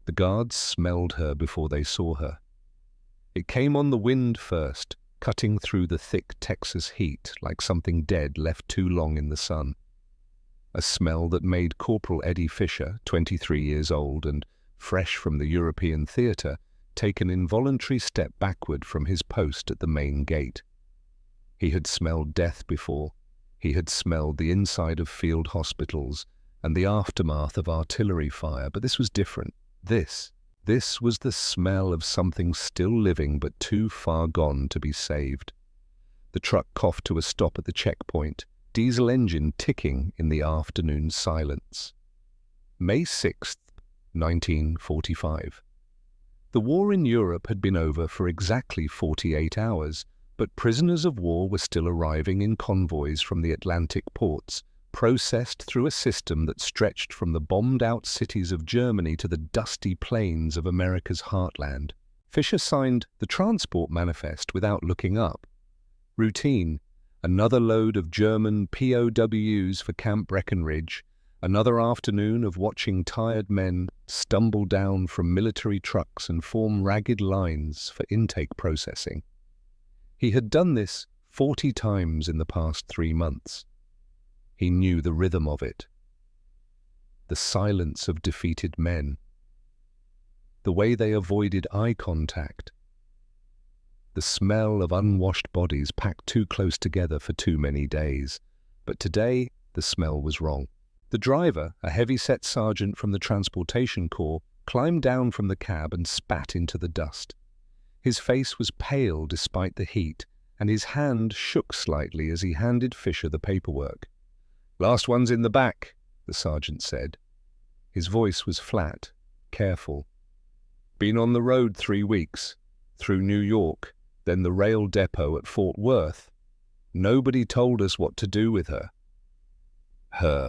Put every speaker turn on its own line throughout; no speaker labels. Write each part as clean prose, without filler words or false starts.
The guards smelled her before they saw her. It came on the wind first, cutting through the thick Texas heat like something dead left too long in the sun. A smell that made Corporal Eddie Fisher, 23 years old and fresh from the European theatre, take an involuntary step backward from his post at the main gate. He had smelled death before. He had smelled the inside of field hospitals and the aftermath of artillery fire, but this was different. This was the smell of something still living but too far gone to be saved. The truck coughed to a stop at the checkpoint, diesel engine ticking in the afternoon silence. May 6th, 1945. The war in Europe had been over for exactly 48 hours, but prisoners of war were still arriving in convoys from the Atlantic ports, processed through a system that stretched from the bombed-out cities of Germany to the dusty plains of America's heartland. Fisher signed the transport manifest without looking up. Routine, another load of German POWs for Camp Breckenridge, another afternoon of watching tired men stumble down from military trucks and form ragged lines for intake processing. He had done this 40 times in the past 3 months. He knew the rhythm of it. The silence of defeated men. The way they avoided eye contact. The smell of unwashed bodies packed too close together for too many days. But today, the smell was wrong. The driver, a heavy-set sergeant from the Transportation Corps, climbed down from the cab and spat into the dust. His face was pale despite the heat, and his hand shook slightly as he handed Fisher the paperwork. "Last one's in the back," the sergeant said. His voice was flat, careful. "Been on the road 3 weeks, through New York, then the rail depot at Fort Worth. Nobody told us what to do with her." Her.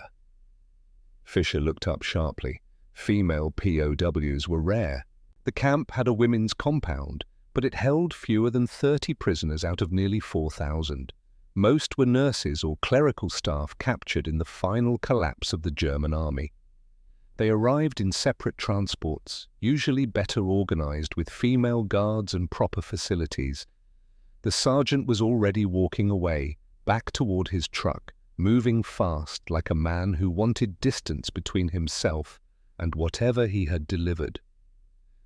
Fisher looked up sharply. Female POWs were rare. The camp had a women's compound, but it held fewer than 30 prisoners out of nearly 4,000. Most were nurses or clerical staff captured in the final collapse of the German army. They arrived in separate transports, usually better organized with female guards and proper facilities. The sergeant was already walking away, back toward his truck, moving fast like a man who wanted distance between himself and whatever he had delivered.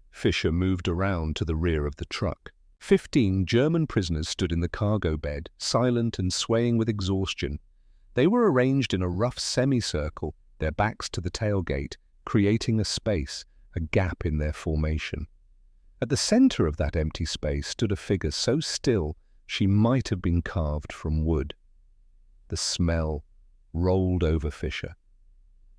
Fisher moved around to the rear of the truck. 15 German prisoners stood in the cargo bed, silent and swaying with exhaustion. They were arranged in a rough semicircle, their backs to the tailgate, creating a space, a gap in their formation. At the center of that empty space stood a figure so still she might have been carved from wood. The smell rolled over Fisher.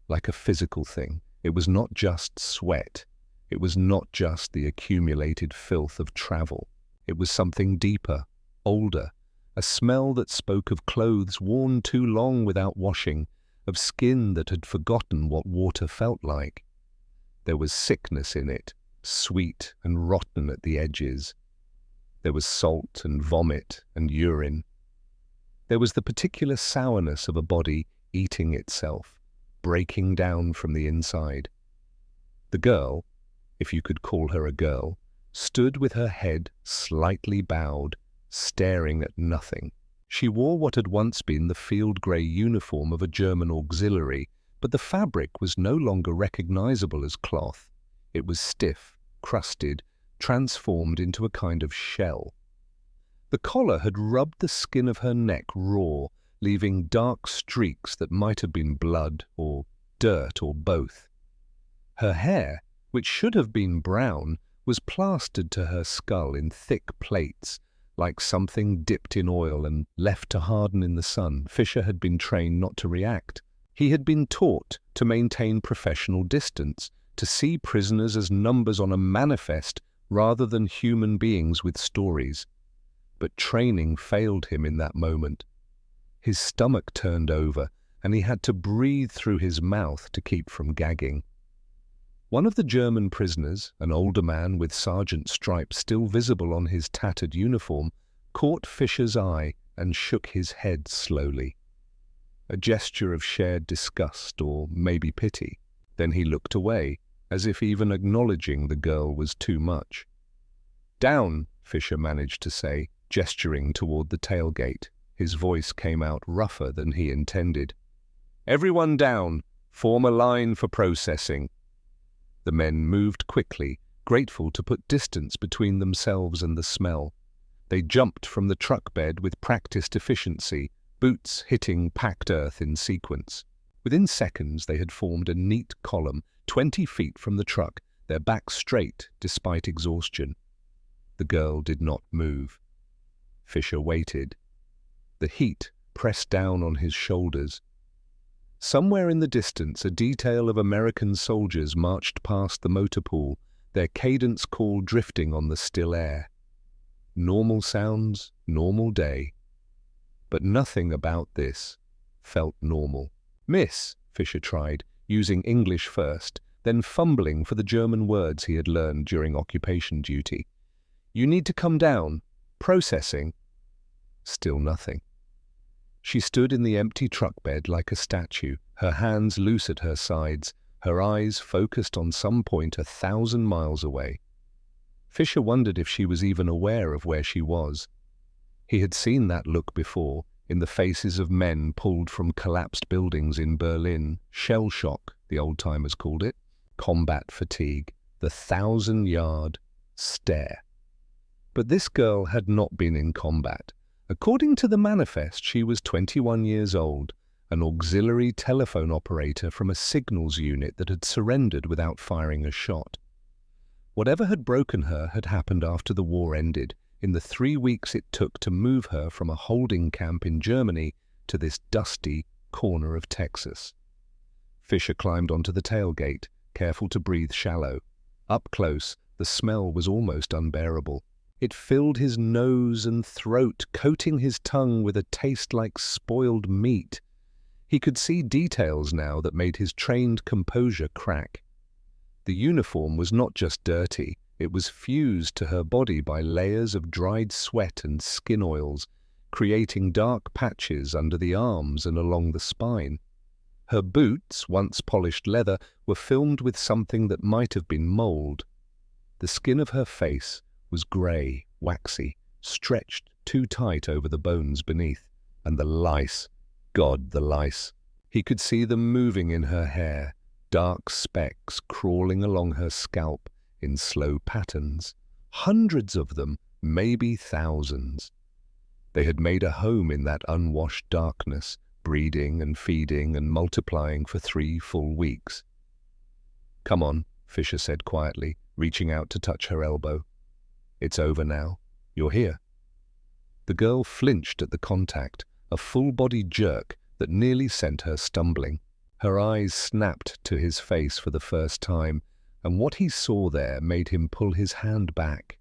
Like a physical thing, it was not just sweat. It was not just the accumulated filth of travel. It was something deeper, older, a smell that spoke of clothes worn too long without washing, of skin that had forgotten what water felt like. There was sickness in it, sweet and rotten at the edges. There was salt and vomit and urine. There was the particular sourness of a body eating itself, breaking down from the inside. The girl, if you could call her a girl, stood with her head slightly bowed, staring at nothing. She wore what had once been the field grey uniform of a German auxiliary, but the fabric was no longer recognizable as cloth. It was stiff, crusted, transformed into a kind of shell. The collar had rubbed the skin of her neck raw, leaving dark streaks that might have been blood or dirt or both. Her hair, which should have been brown, was plastered to her skull in thick plates, like something dipped in oil and left to harden in the sun. Fisher had been trained not to react. He had been taught to maintain professional distance, to see prisoners as numbers on a manifest rather than human beings with stories. But training failed him in that moment. His stomach turned over, and he had to breathe through his mouth to keep from gagging. One of the German prisoners, an older man with sergeant stripes still visible on his tattered uniform, caught Fisher's eye and shook his head slowly. A gesture of shared disgust or maybe pity. Then he looked away, as if even acknowledging the girl was too much. "Down," Fisher managed to say, gesturing toward the tailgate. His voice came out rougher than he intended. "Everyone down. Form a line for processing." The men moved quickly, grateful to put distance between themselves and the smell. They jumped from the truck bed with practiced efficiency, boots hitting packed earth in sequence. Within seconds they had formed a neat column, 20 feet from the truck, their backs straight despite exhaustion. The girl did not move. Fisher waited. The heat pressed down on his shoulders. Somewhere in the distance, a detail of American soldiers marched past the motor pool, their cadence call drifting on the still air. Normal sounds, normal day. But nothing about this felt normal. "Miss," Fisher tried, using English first, then fumbling for the German words he had learned during occupation duty. "You need to come down. Processing." Still nothing. She stood in the empty truck bed like a statue, her hands loose at her sides, her eyes focused on some point 1,000 miles away. Fisher wondered if she was even aware of where she was. He had seen that look before, in the faces of men pulled from collapsed buildings in Berlin. Shell shock, the old-timers called it. Combat fatigue. The 1,000-yard stare. But this girl had not been in combat. According to the manifest, she was 21 years old, an auxiliary telephone operator from a signals unit that had surrendered without firing a shot. Whatever had broken her had happened after the war ended, in the 3 weeks it took to move her from a holding camp in Germany to this dusty corner of Texas. Fisher climbed onto the tailgate, careful to breathe shallow. Up close, the smell was almost unbearable. It filled his nose and throat, coating his tongue with a taste like spoiled meat. He could see details now that made his trained composure crack. The uniform was not just dirty, it was fused to her body by layers of dried sweat and skin oils, creating dark patches under the arms and along the spine. Her boots, once polished leather, were filmed with something that might have been mold. The skin of her face was grey, waxy, stretched too tight over the bones beneath. And the lice. God, the lice. He could see them moving in her hair, dark specks crawling along her scalp in slow patterns. Hundreds of them, maybe thousands. They had made a home in that unwashed darkness, breeding and feeding and multiplying for 3 full weeks. "Come on," Fisher said quietly, reaching out to touch her elbow. "It's over now. You're here." The girl flinched at the contact, a full-body jerk that nearly sent her stumbling. Her eyes snapped to his face for the first time, and what he saw there made him pull his hand back.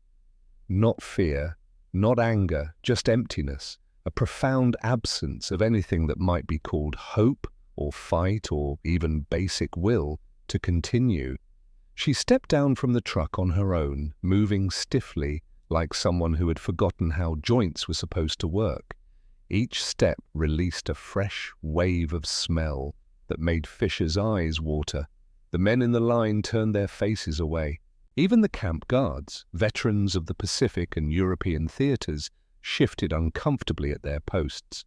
Not fear, not anger, just emptiness, a profound absence of anything that might be called hope or fight or even basic will to continue. She stepped down from the truck on her own, moving stiffly, like someone who had forgotten how joints were supposed to work. Each step released a fresh wave of smell that made Fisher's eyes water. The men in the line turned their faces away. Even the camp guards, veterans of the Pacific and European theaters, shifted uncomfortably at their posts.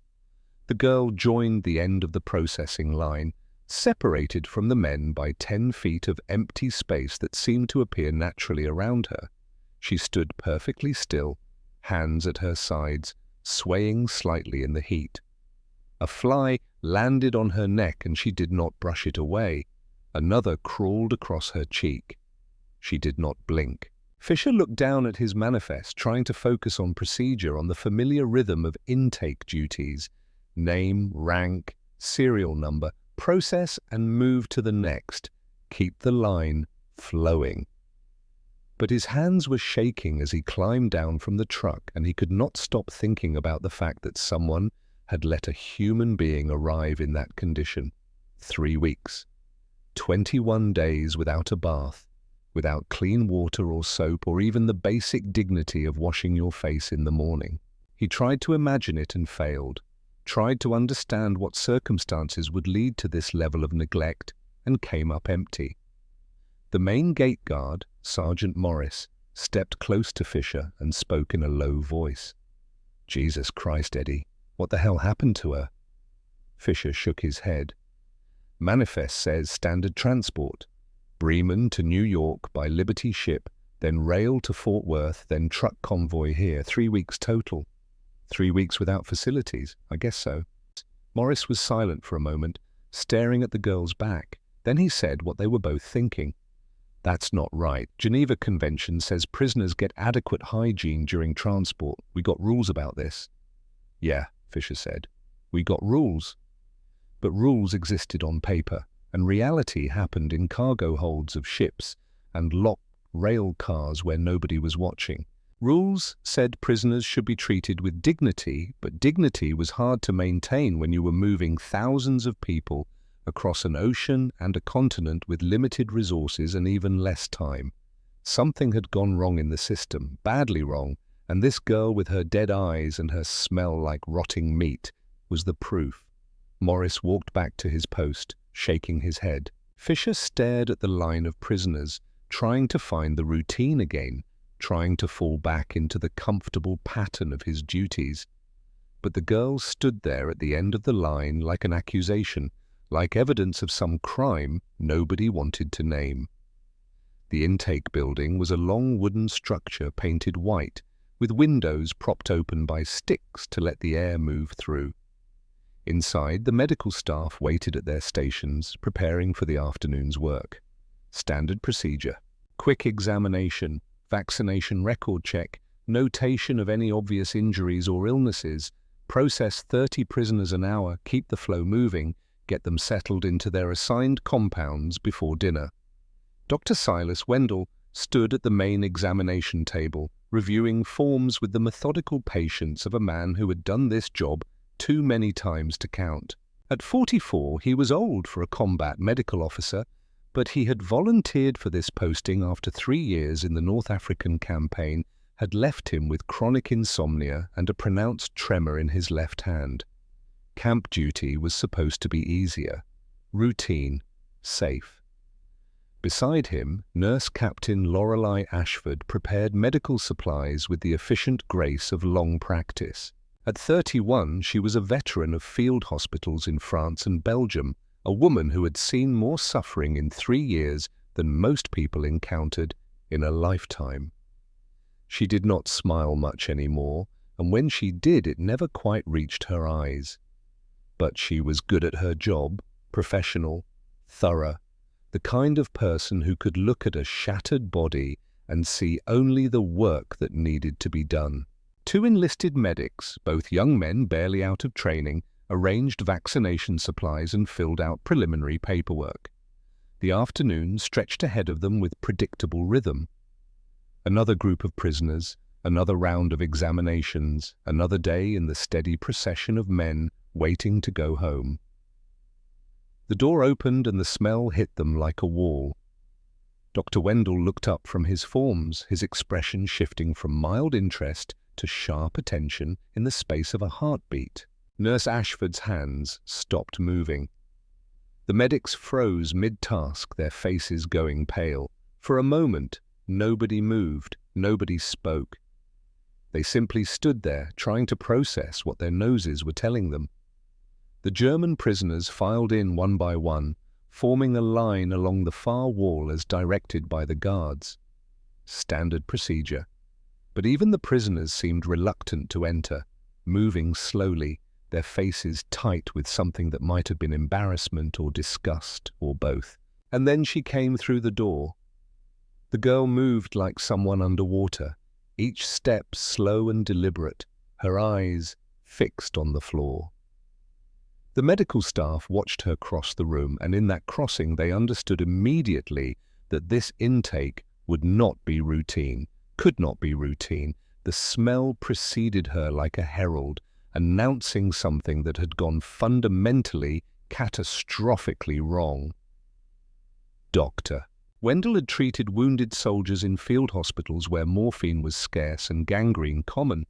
The girl joined the end of the processing line, separated from the men by 10 feet of empty space that seemed to appear naturally around her. She stood perfectly still, hands at her sides, swaying slightly in the heat. A fly landed on her neck and she did not brush it away. Another crawled across her cheek. She did not blink. Fisher looked down at his manifest, trying to focus on procedure, on the familiar rhythm of intake duties. Name, rank, serial number, process and move to the next. Keep the line flowing. But his hands were shaking as he climbed down from the truck, and he could not stop thinking about the fact that someone had let a human being arrive in that condition. 3 weeks. 21 days without a bath, without clean water or soap or even the basic dignity of washing your face in the morning. He tried to imagine it and failed, tried to understand what circumstances would lead to this level of neglect and came up empty. The main gate guard, Sergeant Morris, stepped close to Fisher and spoke in a low voice. "Jesus Christ, Eddie, what the hell happened to her?" Fisher shook his head. "Manifest says standard transport. Bremen to New York by Liberty ship, then rail to Fort Worth, then truck convoy here, 3 weeks total. 3 weeks without facilities, I guess so." Morris was silent for a moment, staring at the girl's back. Then he said what they were both thinking. "That's not right. Geneva Convention says prisoners get adequate hygiene during transport. We got rules about this." "Yeah," Fisher said. "We got rules." But rules existed on paper, and reality happened in cargo holds of ships and locked rail cars where nobody was watching. Rules said prisoners should be treated with dignity, but dignity was hard to maintain when you were moving thousands of people across an ocean and a continent with limited resources and even less time. Something had gone wrong in the system, badly wrong, and this girl with her dead eyes and her smell like rotting meat was the proof. Morris walked back to his post, shaking his head. Fisher stared at the line of prisoners, trying to find the routine again, trying to fall back into the comfortable pattern of his duties. But the girl stood there at the end of the line like an accusation, like evidence of some crime nobody wanted to name. The intake building was a long wooden structure painted white, with windows propped open by sticks to let the air move through. Inside, the medical staff waited at their stations, preparing for the afternoon's work. Standard procedure: quick examination, vaccination record check, notation of any obvious injuries or illnesses, process 30 prisoners an hour, keep the flow moving, get them settled into their assigned compounds before dinner. Dr. Silas Wendell stood at the main examination table, reviewing forms with the methodical patience of a man who had done this job too many times to count. At 44, he was old for a combat medical officer, but he had volunteered for this posting after 3 years in the North African campaign had left him with chronic insomnia and a pronounced tremor in his left hand. Camp duty was supposed to be easier, routine, safe. Beside him, Nurse Captain Lorelei Ashford prepared medical supplies with the efficient grace of long practice. At 31, she was a veteran of field hospitals in France and Belgium, a woman who had seen more suffering in 3 years than most people encountered in a lifetime. She did not smile much anymore, and when she did, it never quite reached her eyes. But she was good at her job, professional, thorough, the kind of person who could look at a shattered body and see only the work that needed to be done. 2 enlisted medics, both young men barely out of training, arranged vaccination supplies and filled out preliminary paperwork. The afternoon stretched ahead of them with predictable rhythm. Another group of prisoners, another round of examinations, another day in the steady procession of men waiting to go home. The door opened and the smell hit them like a wall. Dr. Wendell looked up from his forms, his expression shifting from mild interest to sharp attention in the space of a heartbeat. Nurse Ashford's hands stopped moving. The medics froze mid-task, their faces going pale. For a moment, nobody moved, nobody spoke. They simply stood there, trying to process what their noses were telling them. The German prisoners filed in one by one, forming a line along the far wall as directed by the guards. Standard procedure. But even the prisoners seemed reluctant to enter, moving slowly, their faces tight with something that might have been embarrassment or disgust or both. And then she came through the door. The girl moved like someone underwater, each step slow and deliberate, her eyes fixed on the floor. The medical staff watched her cross the room, and in that crossing they understood immediately that this intake would not be routine, could not be routine. The smell preceded her like a herald, announcing something that had gone fundamentally, catastrophically wrong. Doctor. Wendell had treated wounded soldiers in field hospitals where morphine was scarce and gangrene common.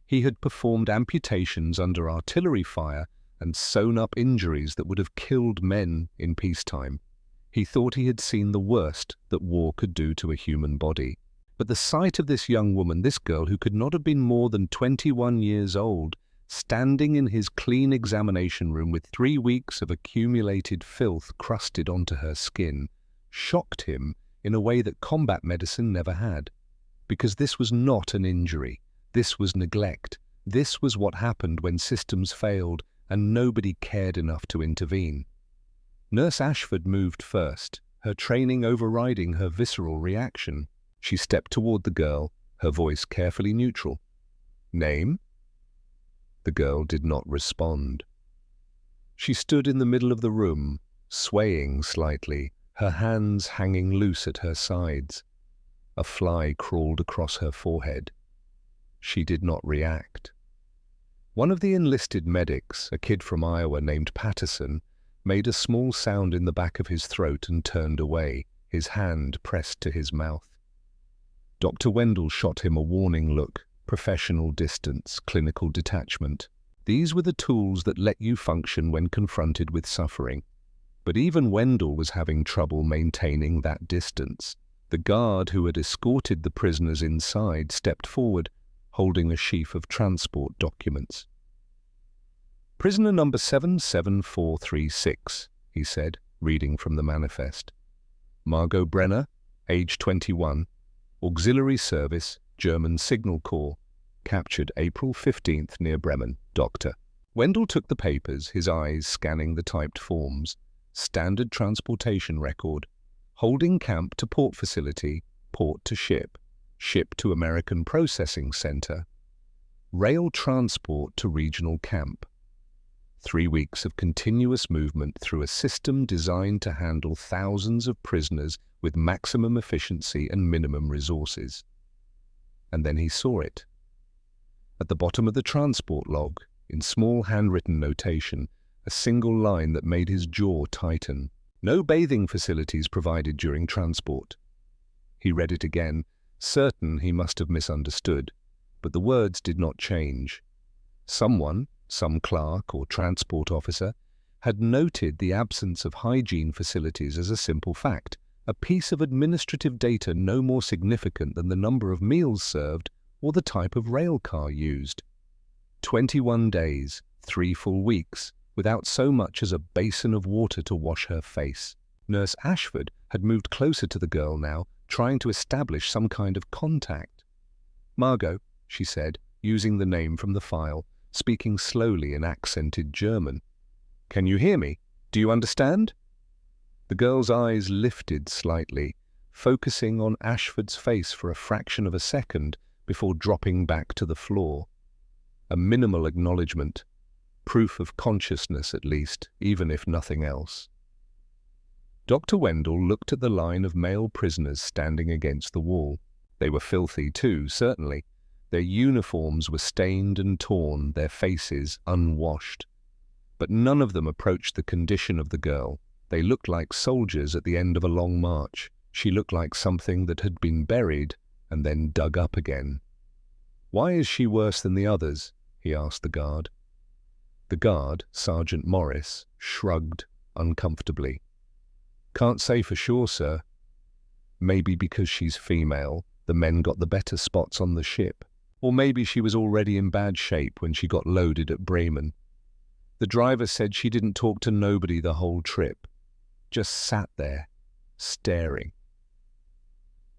He had performed amputations under artillery fire and sewn up injuries that would have killed men in peacetime. He thought he had seen the worst that war could do to a human body. But the sight of this young woman, this girl who could not have been more than 21 years old, standing in his clean examination room with 3 weeks of accumulated filth crusted onto her skin, shocked him in a way that combat medicine never had. Because this was not an injury. This was neglect. This was what happened when systems failed and nobody cared enough to intervene. Nurse Ashford moved first, her training overriding her visceral reaction. She stepped toward the girl, her voice carefully neutral. "Name?" The girl did not respond. She stood in the middle of the room, swaying slightly, her hands hanging loose at her sides. A fly crawled across her forehead. She did not react. One of the enlisted medics, a kid from Iowa named Patterson, made a small sound in the back of his throat and turned away, his hand pressed to his mouth. Dr. Wendell shot him a warning look, professional distance, clinical detachment. These were the tools that let you function when confronted with suffering. But even Wendell was having trouble maintaining that distance. The guard who had escorted the prisoners inside stepped forward, holding a sheaf of transport documents. "Prisoner number 77436, he said, reading from the manifest. "Margot Brenner, age 21, auxiliary service, German Signal Corps, captured April 15th near Bremen, Doctor." Wendell took the papers, his eyes scanning the typed forms. Standard transportation record. Holding camp to port facility, port to ship, ship to American processing center, rail transport to regional camp. 3 weeks of continuous movement through a system designed to handle thousands of prisoners with maximum efficiency and minimum resources. And then he saw it. At the bottom of the transport log, in small handwritten notation, a single line that made his jaw tighten. No bathing facilities provided during transport. He read it again, certain he must have misunderstood, but the words did not change. Someone, some clerk or transport officer, had noted the absence of hygiene facilities as a simple fact, a piece of administrative data no more significant than the number of meals served or the type of rail car used. 21 days, 3 full weeks, without so much as a basin of water to wash her face. Nurse Ashford had moved closer to the girl now, trying to establish some kind of contact. "Margot," she said, using the name from the file, speaking slowly in accented German. "Can you hear me? Do you understand?" The girl's eyes lifted slightly, focusing on Ashford's face for a fraction of a second before dropping back to the floor. A minimal acknowledgement. Proof of consciousness, at least, even if nothing else. Dr. Wendell looked at the line of male prisoners standing against the wall. They were filthy too, certainly. Their uniforms were stained and torn, their faces unwashed. But none of them approached the condition of the girl. They looked like soldiers at the end of a long march. She looked like something that had been buried and then dug up again. "Why is she worse than the others?" he asked the guard. The guard, Sergeant Morris, shrugged uncomfortably. "Can't say for sure, sir. Maybe because she's female, the men got the better spots on the ship. Or maybe she was already in bad shape when she got loaded at Bremen. The driver said she didn't talk to nobody the whole trip. Just sat there, staring."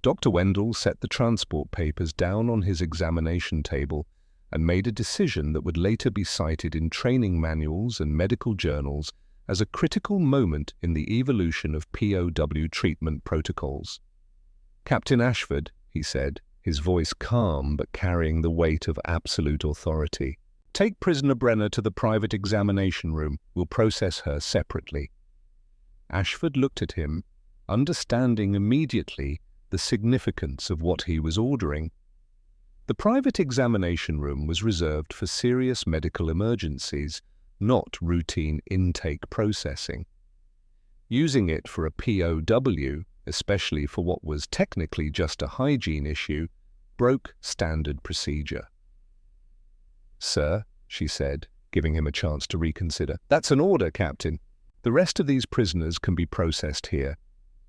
Dr. Wendell set the transport papers down on his examination table and made a decision that would later be cited in training manuals and medical journals as a critical moment in the evolution of POW treatment protocols. "Captain Ashford," he said, his voice calm but carrying the weight of absolute authority, "take prisoner Brenner to the private examination room. We'll process her separately." Ashford looked at him, understanding immediately the significance of what he was ordering. The private examination room was reserved for serious medical emergencies, not routine intake processing. Using it for a POW, especially for what was technically just a hygiene issue, broke standard procedure. "Sir," she said, giving him a chance to reconsider. "That's an order, Captain. The rest of these prisoners can be processed here.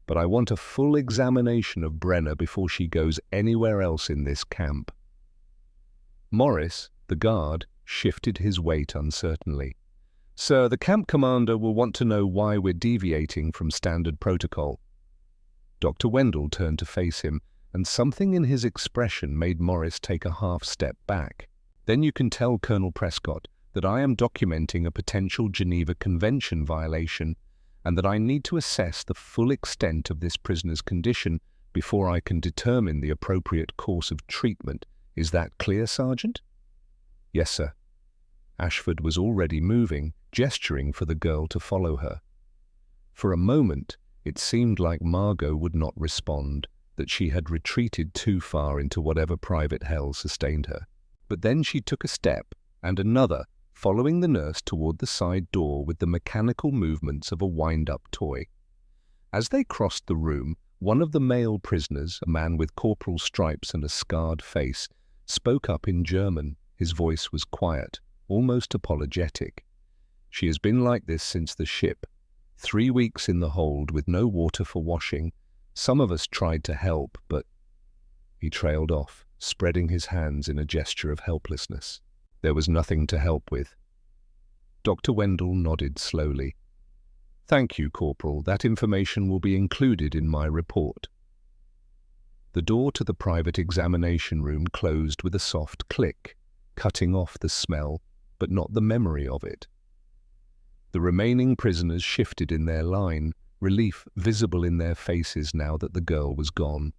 but I want a full examination of Brenner before she goes anywhere else in this camp." Morris, the guard, shifted his weight uncertainly. "Sir, the camp commander will want to know why we're deviating from standard protocol." Dr. Wendell turned to face him, and something in his expression made Morris take a half step back. "Then you can tell Colonel Prescott that I am documenting a potential Geneva Convention violation and that I need to assess the full extent of this prisoner's condition before I can determine the appropriate course of treatment. Is that clear, Sergeant?" "Yes, sir." Ashford was already moving, gesturing for the girl to follow her. For a moment, it seemed like Margot would not respond, that she had retreated too far into whatever private hell sustained her. But then she took a step, and another, following the nurse toward the side door with the mechanical movements of a wind-up toy. As they crossed the room, one of the male prisoners, a man with corporal stripes and a scarred face, spoke up in German. His voice was quiet, almost apologetic. "She has been like this since the ship. 3 weeks in the hold with no water for washing. Some of us tried to help, but—" He trailed off, spreading his hands in a gesture of helplessness. There was nothing to help with. Dr. Wendell nodded slowly. "Thank you, Corporal. That information will be included in my report." The door to the private examination room closed with a soft click, cutting off the smell, but not the memory of it. The remaining prisoners shifted in their line, relief visible in their faces now that the girl was gone.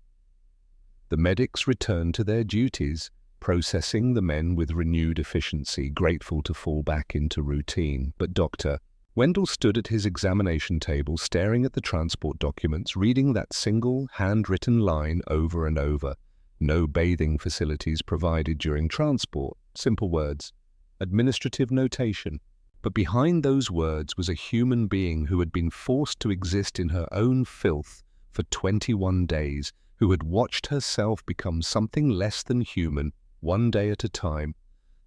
The medics returned to their duties, processing the men with renewed efficiency, grateful to fall back into routine. But Dr. Wendell stood at his examination table, staring at the transport documents, reading that single, handwritten line over and over. No bathing facilities provided during transport. Simple words. Administrative notation. But behind those words was a human being who had been forced to exist in her own filth for 21 days, who had watched herself become something less than human, one day at a time,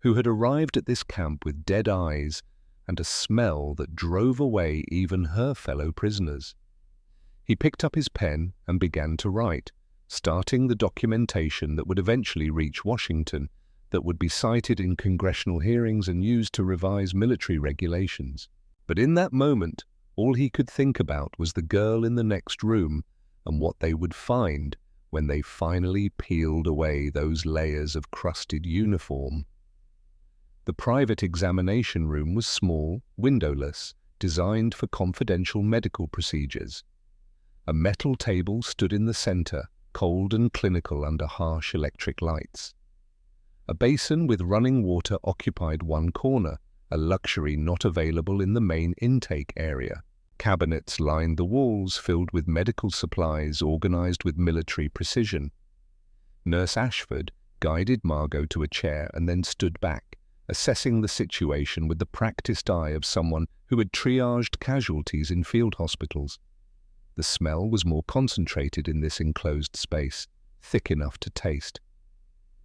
who had arrived at this camp with dead eyes and a smell that drove away even her fellow prisoners. He picked up his pen and began to write, starting the documentation that would eventually reach Washington, that would be cited in congressional hearings and used to revise military regulations. But in that moment, all he could think about was the girl in the next room and what they would find when they finally peeled away those layers of crusted uniform. The private examination room was small, windowless, designed for confidential medical procedures. A metal table stood in the center, cold and clinical under harsh electric lights. A basin with running water occupied one corner, a luxury not available in the main intake area. Cabinets lined the walls, filled with medical supplies organized with military precision. Nurse Ashford guided Margot to a chair and then stood back, assessing the situation with the practiced eye of someone who had triaged casualties in field hospitals. The smell was more concentrated in this enclosed space, thick enough to taste.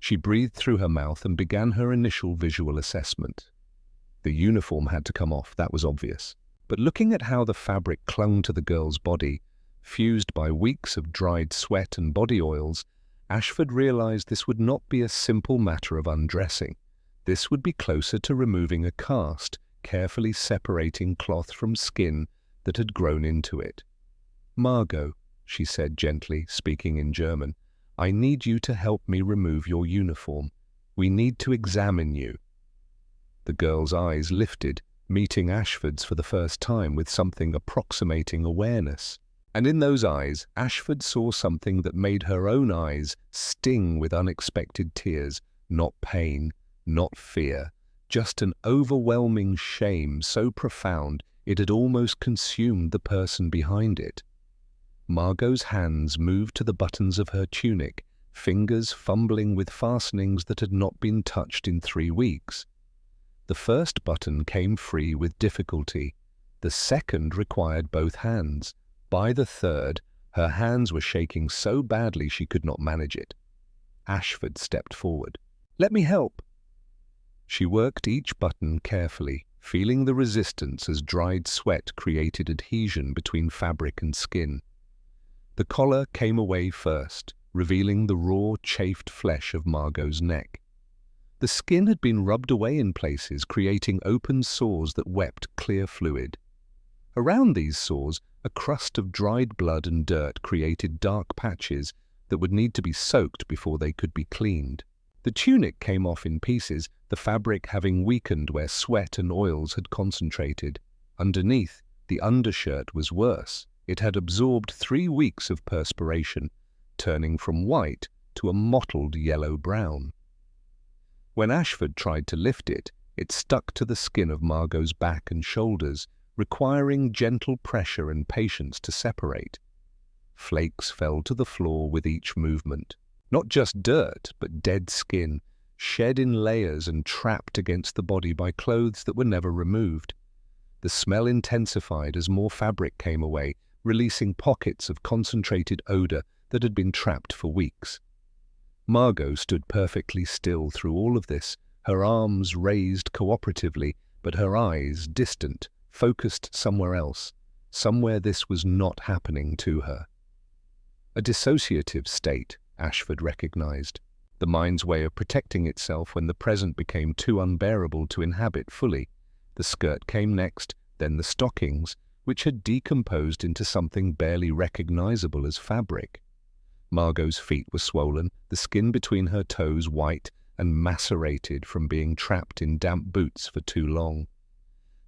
She breathed through her mouth and began her initial visual assessment. The uniform had to come off, that was obvious. But looking at how the fabric clung to the girl's body, fused by weeks of dried sweat and body oils, Ashford realized this would not be a simple matter of undressing. This would be closer to removing a cast, carefully separating cloth from skin that had grown into it. "Margot," she said gently, speaking in German, "I need you to help me remove your uniform. We need to examine you." The girl's eyes lifted, meeting Ashford's for the first time with something approximating awareness. And in those eyes, Ashford saw something that made her own eyes sting with unexpected tears, not pain, not fear, just an overwhelming shame so profound it had almost consumed the person behind it. Margot's hands moved to the buttons of her tunic, fingers fumbling with fastenings that had not been touched in 3 weeks. The first button came free with difficulty. The second required both hands. By the third, her hands were shaking so badly she could not manage it. Ashford stepped forward. "Let me help." She worked each button carefully, feeling the resistance as dried sweat created adhesion between fabric and skin. The collar came away first, revealing the raw, chafed flesh of Margot's neck. The skin had been rubbed away in places, creating open sores that wept clear fluid. Around these sores, a crust of dried blood and dirt created dark patches that would need to be soaked before they could be cleaned. The tunic came off in pieces, the fabric having weakened where sweat and oils had concentrated. Underneath, the undershirt was worse. It had absorbed 3 weeks of perspiration, turning from white to a mottled yellow-brown. When Ashford tried to lift it, it stuck to the skin of Margot's back and shoulders, requiring gentle pressure and patience to separate. Flakes fell to the floor with each movement. Not just dirt, but dead skin, shed in layers and trapped against the body by clothes that were never removed. The smell intensified as more fabric came away, releasing pockets of concentrated odor that had been trapped for weeks. Margot stood perfectly still through all of this, her arms raised cooperatively, but her eyes distant, focused somewhere else, somewhere this was not happening to her. A dissociative state, Ashford recognized, the mind's way of protecting itself when the present became too unbearable to inhabit fully. The skirt came next, then the stockings, which had decomposed into something barely recognizable as fabric. Margot's feet were swollen, the skin between her toes white and macerated from being trapped in damp boots for too long.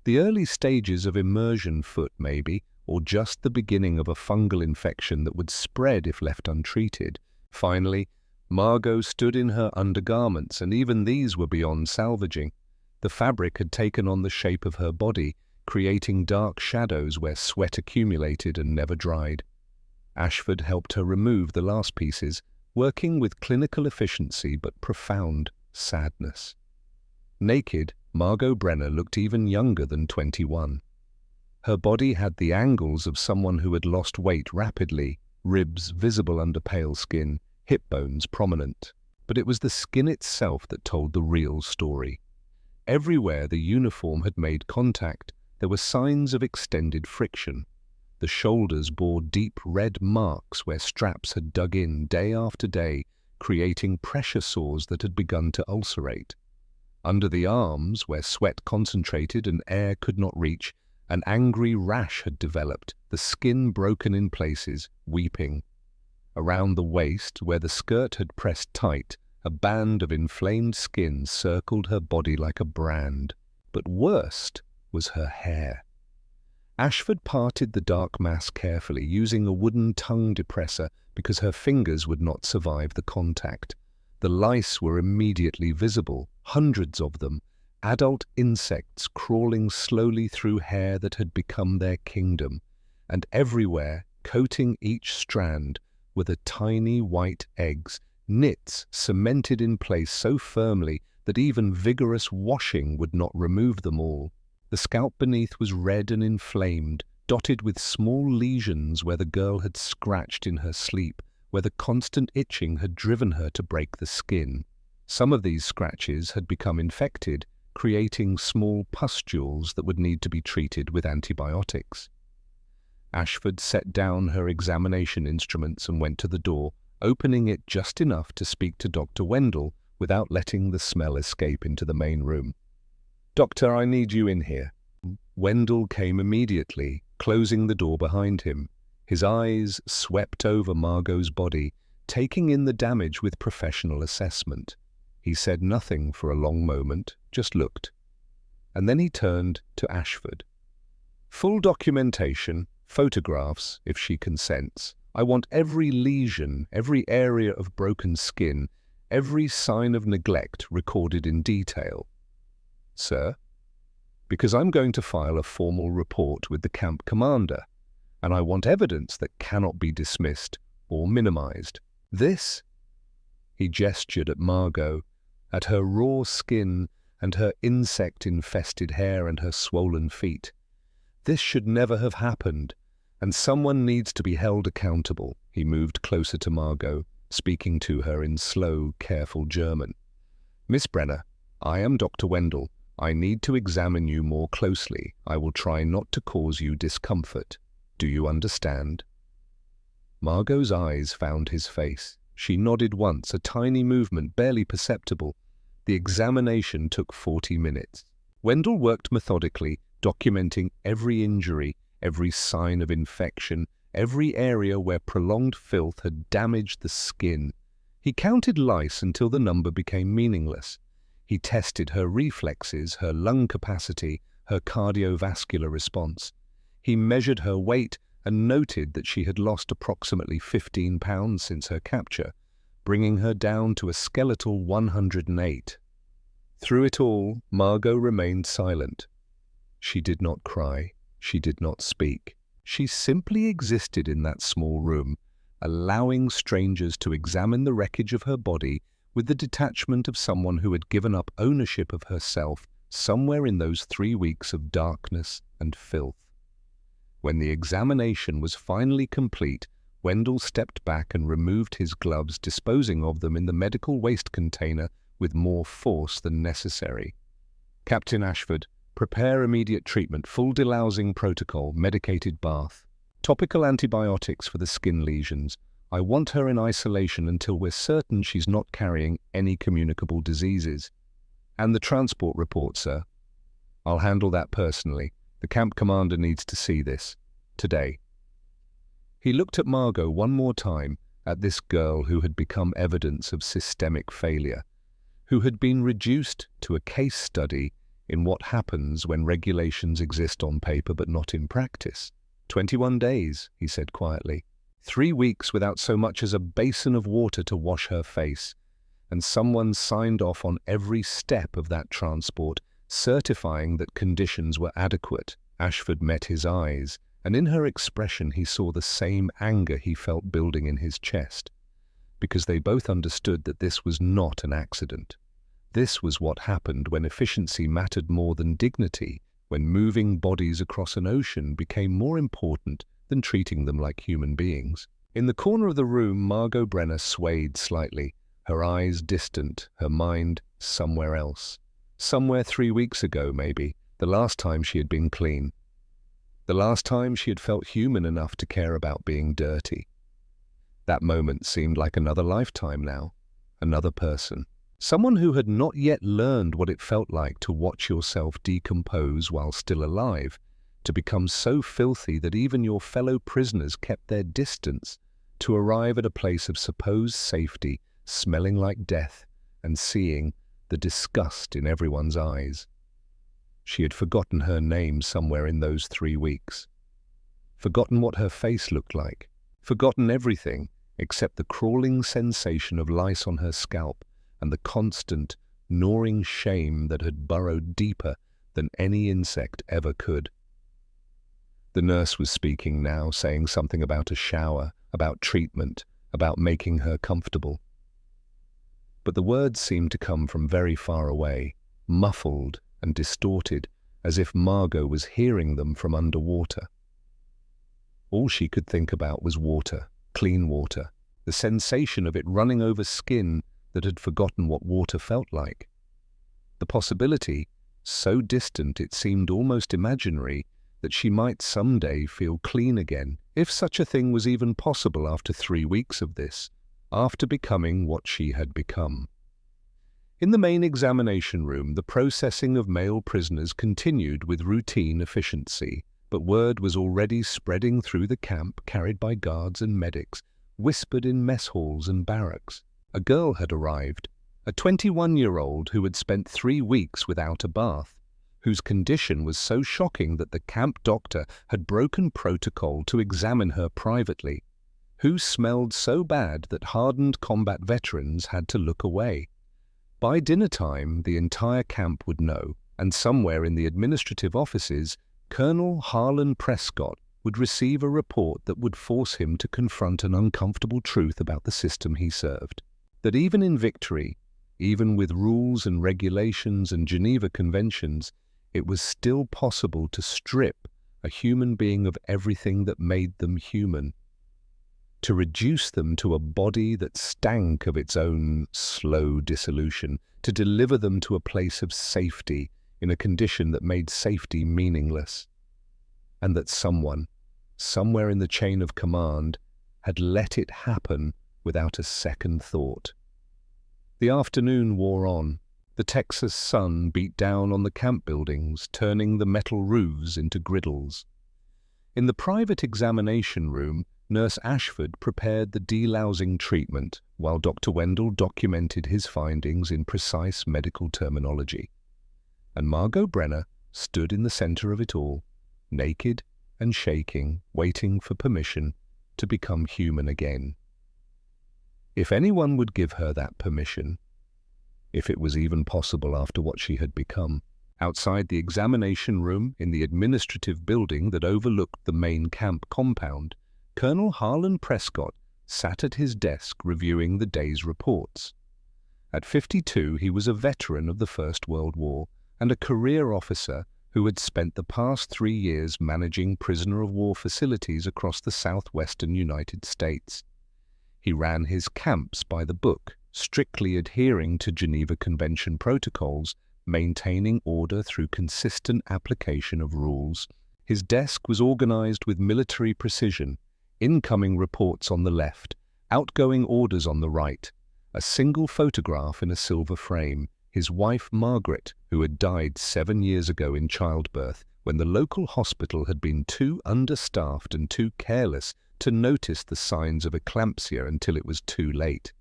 The early stages of immersion foot, maybe, or just the beginning of a fungal infection that would spread if left untreated. Finally, Margot stood in her undergarments, and even these were beyond salvaging. The fabric had taken on the shape of her body, creating dark shadows where sweat accumulated and never dried. Ashford helped her remove the last pieces, working with clinical efficiency but profound sadness. Naked, Margot Brenner looked even younger than 21. Her body had the angles of someone who had lost weight rapidly, ribs visible under pale skin, hip bones prominent. But it was the skin itself that told the real story. Everywhere the uniform had made contact, there were signs of extended friction. The shoulders bore deep red marks where straps had dug in day after day, creating pressure sores that had begun to ulcerate. Under the arms, where sweat concentrated and air could not reach, an angry rash had developed, the skin broken in places, weeping. Around the waist, where the skirt had pressed tight, a band of inflamed skin circled her body like a brand. But worst was her hair. Ashford parted the dark mass carefully, using a wooden tongue depressor because her fingers would not survive the contact. The lice were immediately visible, hundreds of them, adult insects crawling slowly through hair that had become their kingdom, and everywhere, coating each strand, were the tiny white eggs, nits cemented in place so firmly that even vigorous washing would not remove them all. The scalp beneath was red and inflamed, dotted with small lesions where the girl had scratched in her sleep, where the constant itching had driven her to break the skin. Some of these scratches had become infected, creating small pustules that would need to be treated with antibiotics. Ashford set down her examination instruments and went to the door, opening it just enough to speak to Dr. Wendell without letting the smell escape into the main room. "Doctor, I need you in here." Wendell came immediately, closing the door behind him. His eyes swept over Margot's body, taking in the damage with professional assessment. He said nothing for a long moment, just looked. And then he turned to Ashford. "Full documentation, photographs, if she consents. I want every lesion, every area of broken skin, every sign of neglect recorded in detail." "Sir?" "Because I'm going to file a formal report with the camp commander, and I want evidence that cannot be dismissed or minimized. This," he gestured at Margot, at her raw skin and her insect-infested hair and her swollen feet. "This should never have happened, and someone needs to be held accountable." He moved closer to Margot, speaking to her in slow, careful German. "Miss Brenner, I am Dr. Wendell. I need to examine you more closely. I will try not to cause you discomfort. Do you understand?" Margot's eyes found his face. She nodded once, a tiny movement barely perceptible. The examination took 40 minutes. Wendell worked methodically, documenting every injury, every sign of infection, every area where prolonged filth had damaged the skin. He counted lice until the number became meaningless. He tested her reflexes, her lung capacity, her cardiovascular response. He measured her weight and noted that she had lost approximately 15 pounds since her capture, bringing her down to a skeletal 108. Through it all, Margot remained silent. She did not cry. She did not speak. She simply existed in that small room, allowing strangers to examine the wreckage of her body with the detachment of someone who had given up ownership of herself somewhere in those 3 weeks of darkness and filth. When the examination was finally complete, Wendell stepped back and removed his gloves, disposing of them in the medical waste container with more force than necessary. "Captain Ashford, prepare immediate treatment, full delousing protocol, medicated bath. Topical antibiotics for the skin lesions. I want her in isolation until we're certain she's not carrying any communicable diseases. And the transport report, sir. I'll handle that personally. The camp commander needs to see this. Today." He looked at Margot one more time, at this girl who had become evidence of systemic failure, who had been reduced to a case study in what happens when regulations exist on paper but not in practice. 21 days, he said quietly. 3 weeks without so much as a basin of water to wash her face, and someone signed off on every step of that transport, certifying that conditions were adequate. Ashford met his eyes, and in her expression he saw the same anger he felt building in his chest, because they both understood that this was not an accident. This was what happened when efficiency mattered more than dignity, when moving bodies across an ocean became more important than treating them like human beings. In the corner of the room, Margot Brenner swayed slightly, her eyes distant, her mind somewhere else. Somewhere 3 weeks ago, maybe, the last time she had been clean. The last time she had felt human enough to care about being dirty. That moment seemed like another lifetime now, another person. Someone who had not yet learned what it felt like to watch yourself decompose while still alive, to become so filthy that even your fellow prisoners kept their distance, to arrive at a place of supposed safety, smelling like death, and seeing the disgust in everyone's eyes. She had forgotten her name somewhere in those 3 weeks. Forgotten what her face looked like. Forgotten everything except the crawling sensation of lice on her scalp and the constant, gnawing shame that had burrowed deeper than any insect ever could. The nurse was speaking now, saying something about a shower, about treatment, about making her comfortable. But the words seemed to come from very far away, muffled and distorted, as if Margot was hearing them from underwater. All she could think about was water, clean water, the sensation of it running over skin that had forgotten what water felt like. The possibility, so distant it seemed almost imaginary, that she might someday feel clean again, if such a thing was even possible after 3 weeks of this, after becoming what she had become. In the main examination room, the processing of male prisoners continued with routine efficiency, but word was already spreading through the camp, carried by guards and medics, whispered in mess halls and barracks. A girl had arrived, a 21-year-old who had spent 3 weeks without a bath, whose condition was so shocking that the camp doctor had broken protocol to examine her privately, who smelled so bad that hardened combat veterans had to look away. By dinner time, the entire camp would know, and somewhere in the administrative offices, Colonel Harlan Prescott would receive a report that would force him to confront an uncomfortable truth about the system he served. That even in victory, even with rules and regulations and Geneva Conventions, it was still possible to strip a human being of everything that made them human, to reduce them to a body that stank of its own slow dissolution, to deliver them to a place of safety in a condition that made safety meaningless, and that someone, somewhere in the chain of command, had let it happen without a second thought. The afternoon wore on. The Texas sun beat down on the camp buildings, turning the metal roofs into griddles. In the private examination room, Nurse Ashford prepared the delousing treatment, while Dr. Wendell documented his findings in precise medical terminology. And Margot Brenner stood in the center of it all, naked and shaking, waiting for permission to become human again. If anyone would give her that permission, if it was even possible after what she had become. Outside the examination room in the administrative building that overlooked the main camp compound, Colonel Harlan Prescott sat at his desk reviewing the day's reports. At 52, he was a veteran of the First World War and a career officer who had spent the past 3 years managing prisoner-of-war facilities across the southwestern United States. He ran his camps by the book, strictly adhering to Geneva Convention protocols, maintaining order through consistent application of rules. His desk was organized with military precision, incoming reports on the left, outgoing orders on the right, a single photograph in a silver frame, his wife Margaret, who had died 7 years ago in childbirth when the local hospital had been too understaffed and too careless to notice the signs of eclampsia until it was too late.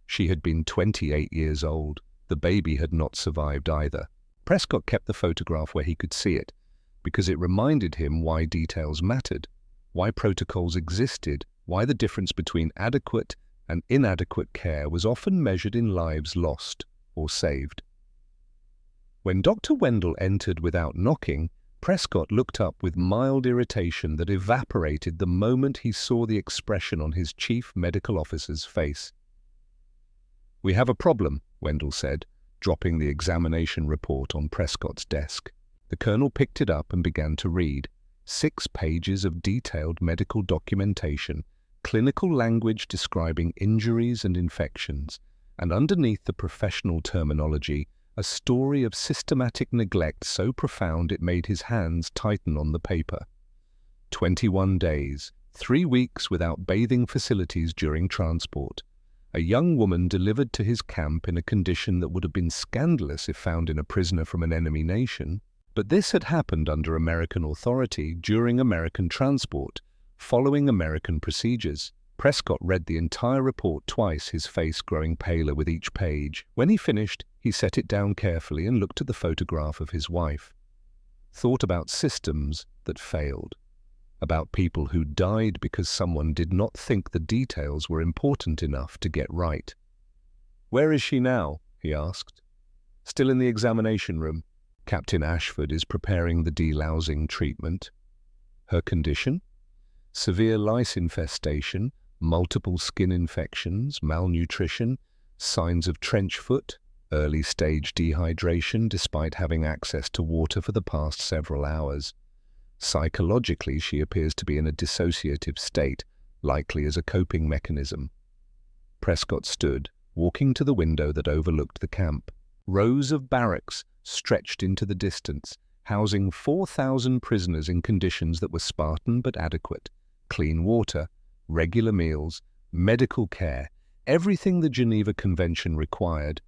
She had been 28 years old. The baby had not survived either. Prescott kept the photograph where he could see it, because it reminded him why details mattered, why protocols existed, why the difference between adequate and inadequate care was often measured in lives lost or saved. When Dr. Wendell entered without knocking, Prescott looked up with mild irritation that evaporated the moment he saw the expression on his chief medical officer's face. "We have a problem," Wendell said, dropping the examination report on Prescott's desk. The colonel picked it up and began to read. 6 pages of detailed medical documentation, clinical language describing injuries and infections, and underneath the professional terminology, a story of systematic neglect so profound it made his hands tighten on the paper. 21 days, 3 weeks without bathing facilities during transport. A young woman delivered to his camp in a condition that would have been scandalous if found in a prisoner from an enemy nation. But this had happened under American authority during American transport, following American procedures. Prescott read the entire report twice, his face growing paler with each page. When he finished, he set it down carefully and looked at the photograph of his wife. Thought about systems that failed. About people who died because someone did not think the details were important enough to get right. "Where is she now?" he asked. "Still in the examination room. Captain Ashford is preparing the delousing treatment." "Her condition?" "Severe lice infestation, multiple skin infections, malnutrition, signs of trench foot, early stage dehydration despite having access to water for the past several hours. Psychologically, she appears to be in a dissociative state, likely as a coping mechanism." Prescott stood, walking to the window that overlooked the camp. Rows of barracks stretched into the distance, housing 4,000 prisoners in conditions that were Spartan but adequate. Clean water, regular meals, medical care, everything the Geneva Convention required,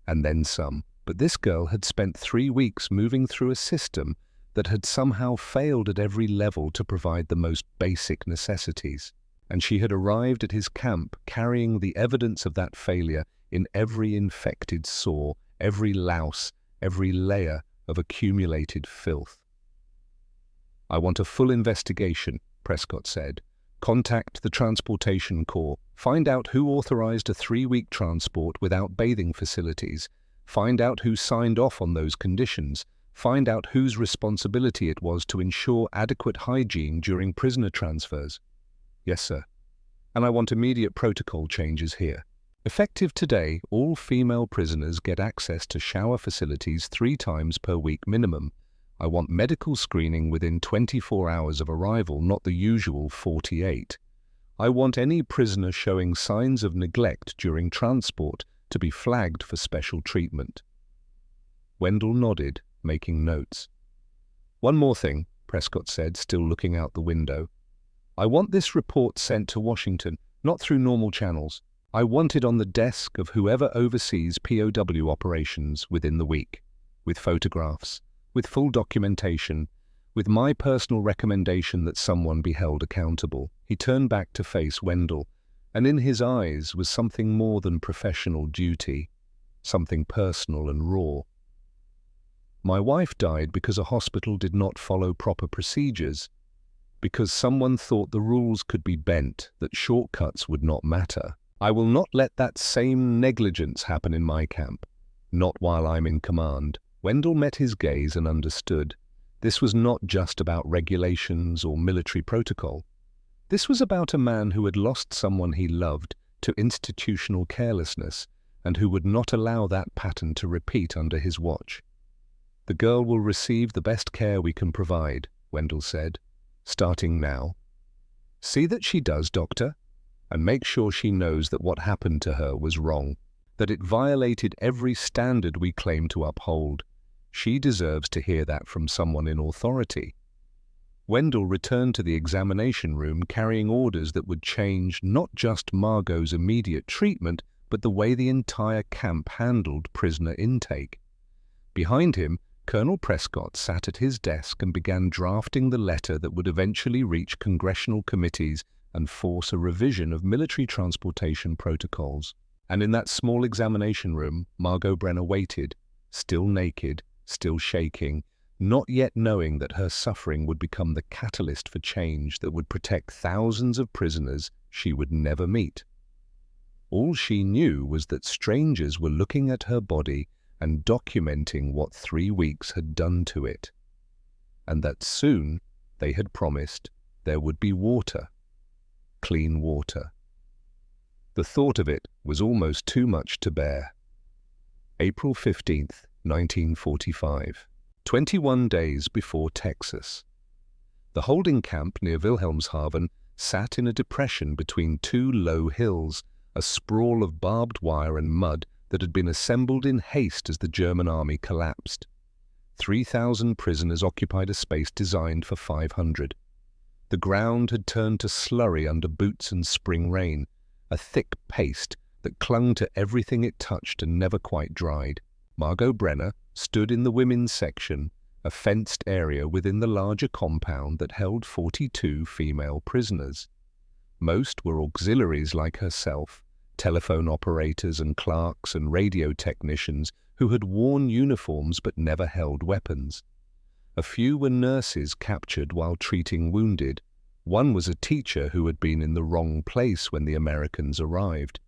and then some. But this girl had spent 3 weeks moving through a system that had somehow failed at every level to provide the most basic necessities. And she had arrived at his camp carrying the evidence of that failure in every infected sore, every louse, every layer of accumulated filth. "I want a full investigation," Prescott said. "Contact the Transportation Corps. Find out who authorized a 3-week transport without bathing facilities. Find out who signed off on those conditions. Find out whose responsibility it was to ensure adequate hygiene during prisoner transfers." "Yes, sir. And I want immediate protocol changes here. Effective today, all female prisoners get access to shower facilities 3 times per week minimum. I want medical screening within 24 hours of arrival, not the usual 48. I want any prisoner showing signs of neglect during transport to be flagged for special treatment." Wendell nodded, making notes. "One more thing," Prescott said, still looking out the window. I want this report sent to Washington, not through normal channels. I want it on the desk of whoever oversees POW operations within the week, with photographs, with full documentation, with my personal recommendation that someone be held accountable. He turned back to face Wendell, and in his eyes was something more than professional duty, something personal and raw. My wife died because a hospital did not follow proper procedures, because someone thought the rules could be bent, that shortcuts would not matter. I will not let that same negligence happen in my camp, not while I'm in command. Wendell met his gaze and understood. This was not just about regulations or military protocol. This was about a man who had lost someone he loved to institutional carelessness and who would not allow that pattern to repeat under his watch. The girl will receive the best care we can provide, Wendell said, starting now. See that she does, Doctor, and make sure she knows that what happened to her was wrong, that it violated every standard we claim to uphold. She deserves to hear that from someone in authority. Wendell returned to the examination room carrying orders that would change not just Margot's immediate treatment, but the way the entire camp handled prisoner intake. Behind him, Colonel Prescott sat at his desk and began drafting the letter that would eventually reach congressional committees and force a revision of military transportation protocols. And in that small examination room, Margot Brenner waited, still naked, still shaking, not yet knowing that her suffering would become the catalyst for change that would protect thousands of prisoners she would never meet. All she knew was that strangers were looking at her body and documenting what 3 weeks had done to it, and that soon, they had promised, there would be water. Clean water. The thought of it was almost too much to bear. April 15th, 1945. 21 days before Texas. The holding camp near Wilhelmshaven sat in a depression between two low hills, a sprawl of barbed wire and mud that had been assembled in haste as the German army collapsed. 3,000 prisoners occupied a space designed for 500. The ground had turned to slurry under boots and spring rain, a thick paste that clung to everything it touched and never quite dried. Margot Brenner stood in the women's section, a fenced area within the larger compound that held 42 female prisoners. Most were auxiliaries like herself, telephone operators and clerks and radio technicians who had worn uniforms but never held weapons. A few were nurses captured while treating wounded. One was a teacher who had been in the wrong place when the Americans arrived.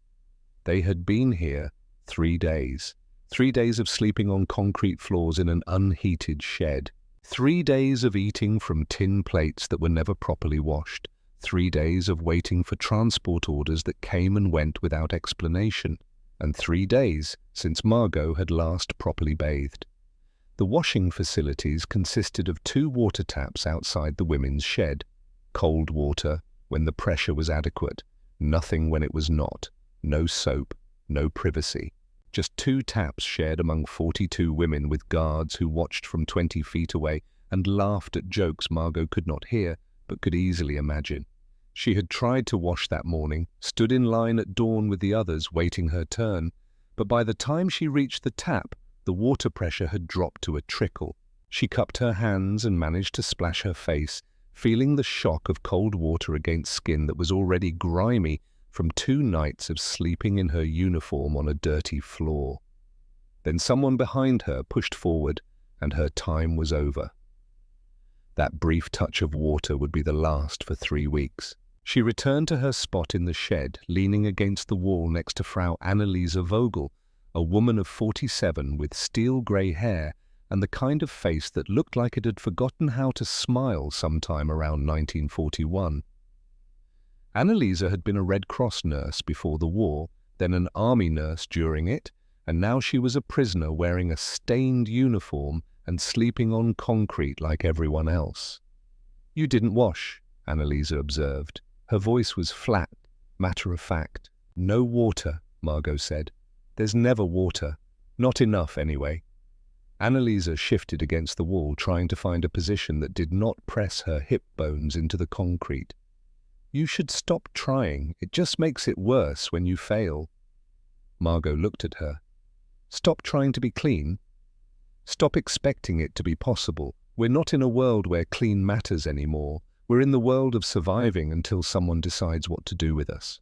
They had been here 3 days. 3 days of sleeping on concrete floors in an unheated shed. 3 days of eating from tin plates that were never properly washed. 3 days of waiting for transport orders that came and went without explanation. And 3 days since Margot had last properly bathed. The washing facilities consisted of 2 water taps outside the women's shed. Cold water when the pressure was adequate, nothing when it was not. No soap, no privacy. Just 2 taps shared among 42 women with guards who watched from 20 feet away and laughed at jokes Margot could not hear but could easily imagine. She had tried to wash that morning, stood in line at dawn with the others waiting her turn, but by the time she reached the tap, the water pressure had dropped to a trickle. She cupped her hands and managed to splash her face, feeling the shock of cold water against skin that was already grimy from 2 nights of sleeping in her uniform on a dirty floor. Then someone behind her pushed forward, and her time was over. That brief touch of water would be the last for 3 weeks. She returned to her spot in the shed, leaning against the wall next to Frau Anneliese Vogel, a woman of 47 with steel-grey hair and the kind of face that looked like it had forgotten how to smile sometime around 1941. Anneliese had been a Red Cross nurse before the war, then an army nurse during it, and now she was a prisoner wearing a stained uniform and sleeping on concrete like everyone else. "You didn't wash," Anneliese observed. Her voice was flat, matter-of-fact. "No water," Margot said. "There's never water. Not enough, anyway." Anneliese shifted against the wall, trying to find a position that did not press her hip bones into the concrete. You should stop trying. It just makes it worse when you fail. Margot looked at her. Stop trying to be clean? Stop expecting it to be possible. We're not in a world where clean matters anymore. We're in the world of surviving until someone decides what to do with us.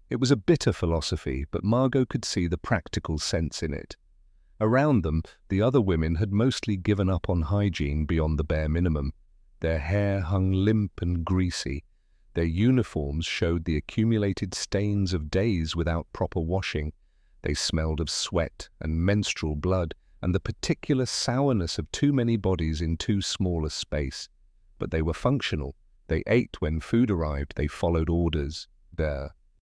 It was a bitter philosophy, but Margot could see the practical sense in it. Around them, the other women had mostly given up on hygiene beyond the bare minimum. Their hair hung limp and greasy. Their uniforms showed the accumulated stains of days without proper washing. They smelled of sweat and menstrual blood and the particular sourness of too many bodies in too small a space. But they were functional. They ate when food arrived. They followed orders.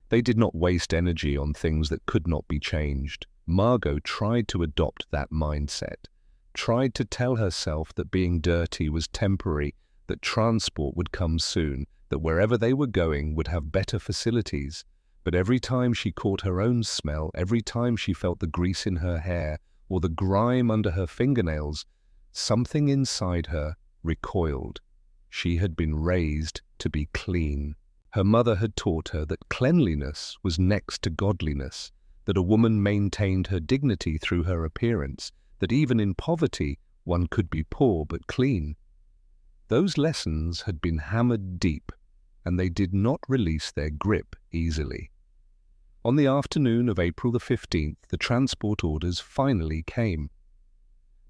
They did not waste energy on things that could not be changed. Margot tried to adopt that mindset, tried to tell herself that being dirty was temporary, that transport would come soon, that wherever they were going would have better facilities. But every time she caught her own smell, every time she felt the grease in her hair or the grime under her fingernails, something inside her recoiled. She had been raised to be clean. Her mother had taught her that cleanliness was next to godliness, that a woman maintained her dignity through her appearance, that even in poverty one could be poor but clean. Those lessons had been hammered deep, and they did not release their grip easily. On the afternoon of April the 15th, the transport orders finally came.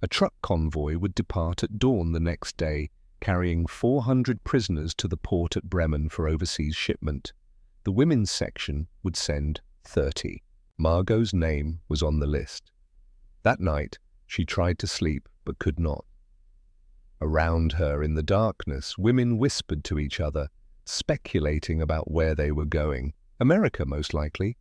A truck convoy would depart at dawn the next day, carrying 400 prisoners to the port at Bremen for overseas shipment. The women's section would send 30. Margot's name was on the list. That night, she tried to sleep but could not. Around her in the darkness, women whispered to each other, speculating about where they were going. America, most likely.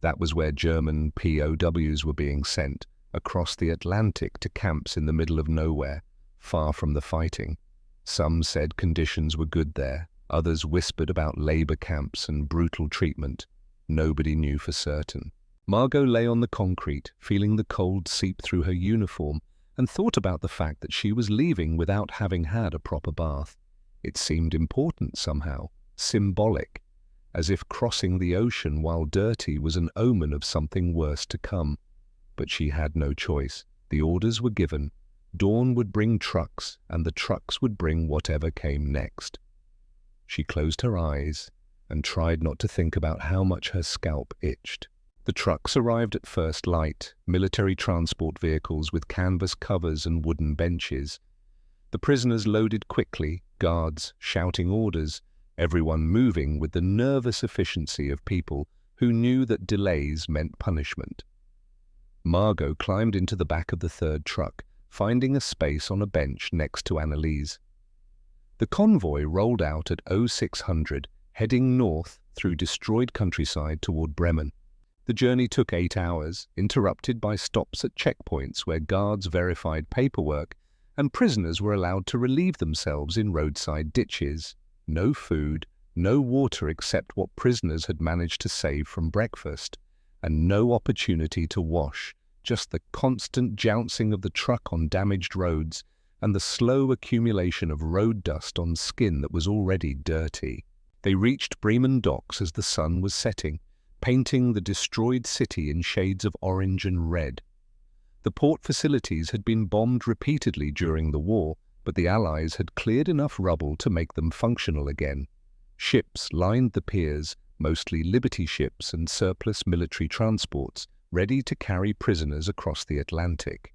That was where German POWs were being sent, across the Atlantic to camps in the middle of nowhere, far from the fighting. Some said conditions were good there. Others whispered about labor camps and brutal treatment. Nobody knew for certain. Margot lay on the concrete, feeling the cold seep through her uniform, and thought about the fact that she was leaving without having had a proper bath. It seemed important somehow, symbolic, as if crossing the ocean while dirty was an omen of something worse to come. But she had no choice. The orders were given. Dawn would bring trucks, and the trucks would bring whatever came next. She closed her eyes and tried not to think about how much her scalp itched. The trucks arrived at first light, military transport vehicles with canvas covers and wooden benches. The prisoners loaded quickly, guards shouting orders, everyone moving with the nervous efficiency of people who knew that delays meant punishment. Margot climbed into the back of the third truck, finding a space on a bench next to Annalise. The convoy rolled out at 0600, heading north through destroyed countryside toward Bremen. The journey took 8 hours, interrupted by stops at checkpoints where guards verified paperwork and prisoners were allowed to relieve themselves in roadside ditches. No food, no water except what prisoners had managed to save from breakfast, and no opportunity to wash, just the constant jouncing of the truck on damaged roads and the slow accumulation of road dust on skin that was already dirty. They reached Bremen docks as the sun was setting, painting the destroyed city in shades of orange and red. The port facilities had been bombed repeatedly during the war, but the Allies had cleared enough rubble to make them functional again. Ships lined the piers, mostly Liberty ships and surplus military transports, ready to carry prisoners across the Atlantic.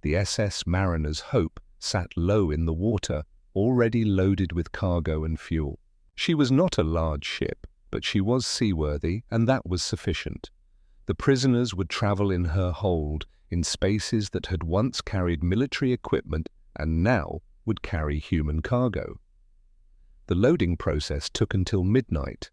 The SS Mariner's Hope sat low in the water, already loaded with cargo and fuel. She was not a large ship, but she was seaworthy, and that was sufficient. The prisoners would travel in her hold, in spaces that had once carried military equipment and now would carry human cargo. The loading process took until midnight.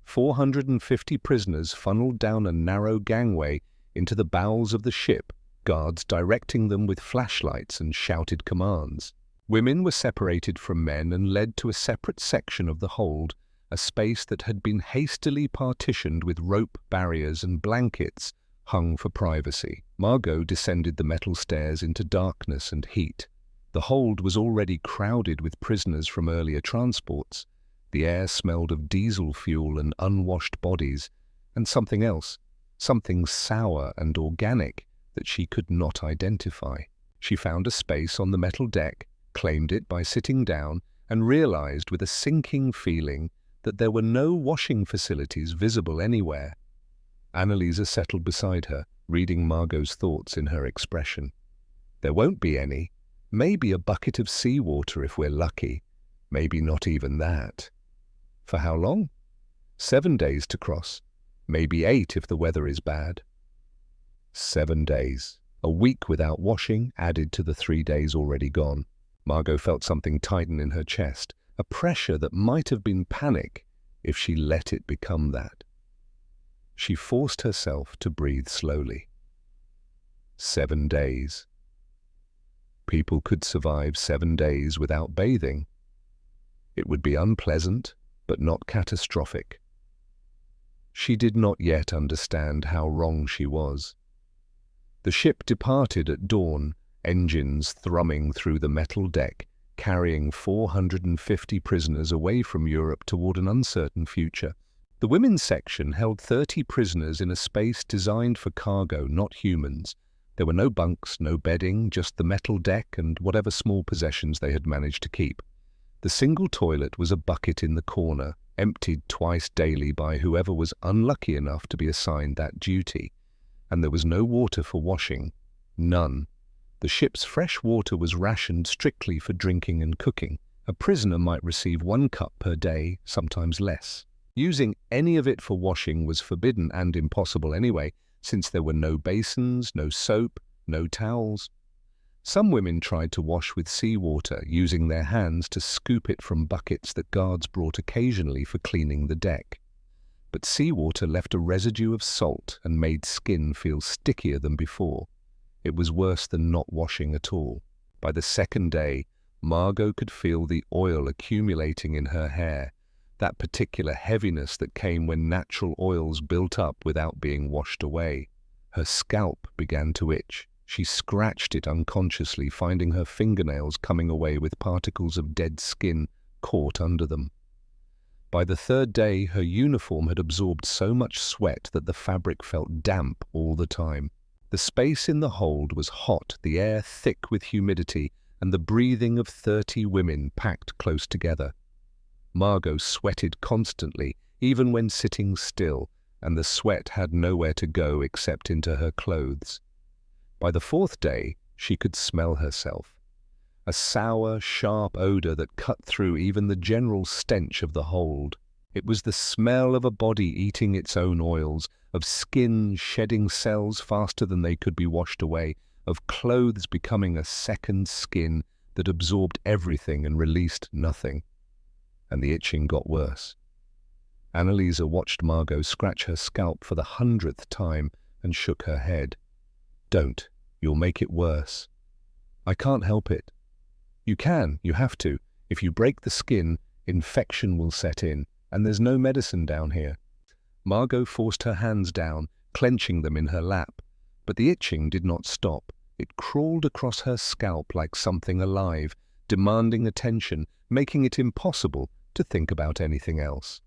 450 prisoners funneled down a narrow gangway into the bowels of the ship, guards directing them with flashlights and shouted commands. Women were separated from men and led to a separate section of the hold, a space that had been hastily partitioned with rope barriers and blankets hung for privacy. Margot descended the metal stairs into darkness and heat. The hold was already crowded with prisoners from earlier transports. The air smelled of diesel fuel and unwashed bodies, and something else, something sour and organic that she could not identify. She found a space on the metal deck, claimed it by sitting down, and realized with a sinking feeling that there were no washing facilities visible anywhere. Annalisa settled beside her, reading Margot's thoughts in her expression. There won't be any. Maybe a bucket of seawater if we're lucky. Maybe not even that. For how long? 7 days to cross. Maybe 8 if the weather is bad. 7 days. A week without washing added to the 3 days already gone. Margot felt something tighten in her chest, a pressure that might have been panic if she let it become that. She forced herself to breathe slowly. 7 days. People could survive 7 days without bathing. It would be unpleasant, but not catastrophic. She did not yet understand how wrong she was. The ship departed at dawn, engines thrumming through the metal deck, carrying 450 prisoners away from Europe toward an uncertain future. The women's section held 30 prisoners in a space designed for cargo, not humans. There were no bunks, no bedding, just the metal deck and whatever small possessions they had managed to keep. The single toilet was a bucket in the corner, emptied twice daily by whoever was unlucky enough to be assigned that duty. And there was no water for washing. None. The ship's fresh water was rationed strictly for drinking and cooking. A prisoner might receive 1 cup per day, sometimes less. Using any of it for washing was forbidden and impossible anyway, since there were no basins, no soap, no towels. Some women tried to wash with seawater, using their hands to scoop it from buckets that guards brought occasionally for cleaning the deck. But seawater left a residue of salt and made skin feel stickier than before. It was worse than not washing at all. By the 2nd day, Margot could feel the oil accumulating in her hair, that particular heaviness that came when natural oils built up without being washed away. Her scalp began to itch. She scratched it unconsciously, finding her fingernails coming away with particles of dead skin caught under them. By the 3rd day, her uniform had absorbed so much sweat that the fabric felt damp all the time. The space in the hold was hot, the air thick with humidity, and the breathing of 30 women packed close together. Margot sweated constantly, even when sitting still, and the sweat had nowhere to go except into her clothes. By the 4th day, she could smell herself. A sour, sharp odor that cut through even the general stench of the hold. It was the smell of a body eating its own oils, of skin shedding cells faster than they could be washed away, of clothes becoming a second skin that absorbed everything and released nothing. And the itching got worse. Annalisa watched Margot scratch her scalp for the 100th time and shook her head. Don't. You'll make it worse. I can't help it. You can. You have to. If you break the skin, infection will set in, and there's no medicine down here. Margot forced her hands down, clenching them in her lap. But the itching did not stop. It crawled across her scalp like something alive, demanding attention, making it impossible to think about anything else.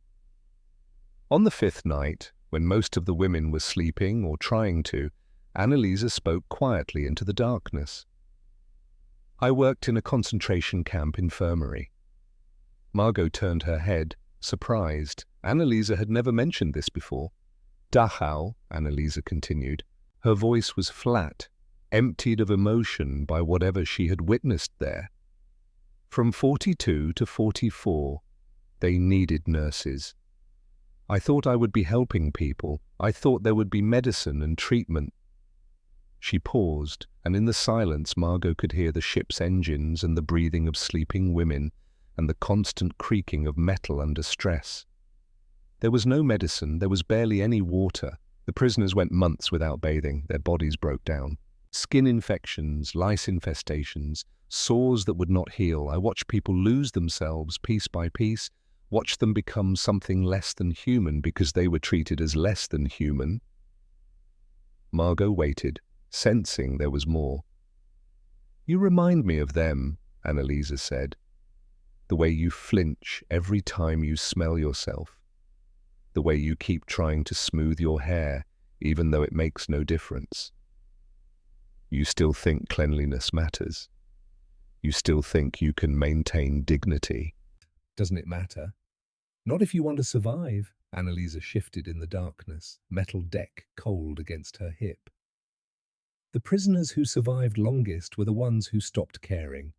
On the 5th night, when most of the women were sleeping or trying to, Annalisa spoke quietly into the darkness. I worked in a concentration camp infirmary. Margot turned her head, surprised. Annalisa had never mentioned this before. Dachau, Annalisa continued. Her voice was flat, emptied of emotion by whatever she had witnessed there. From 42 to 44, they needed nurses. I thought I would be helping people. I thought there would be medicine and treatment. She paused, and in the silence Margot could hear the ship's engines and the breathing of sleeping women and the constant creaking of metal under stress. There was no medicine, there was barely any water. The prisoners went months without bathing, their bodies broke down. Skin infections, lice infestations, sores that would not heal. I watched people lose themselves piece by piece, watched them become something less than human because they were treated as less than human. Margot waited, sensing there was more. You remind me of them, Annalisa said. the way you flinch every time you smell yourself, the way you keep trying to smooth your hair even though it makes no difference. You still think cleanliness matters. You still think you can maintain dignity. Doesn't it matter? Not if you want to survive. Annalisa shifted in the darkness, metal deck cold against her hip. The prisoners who survived longest were the ones who stopped caring,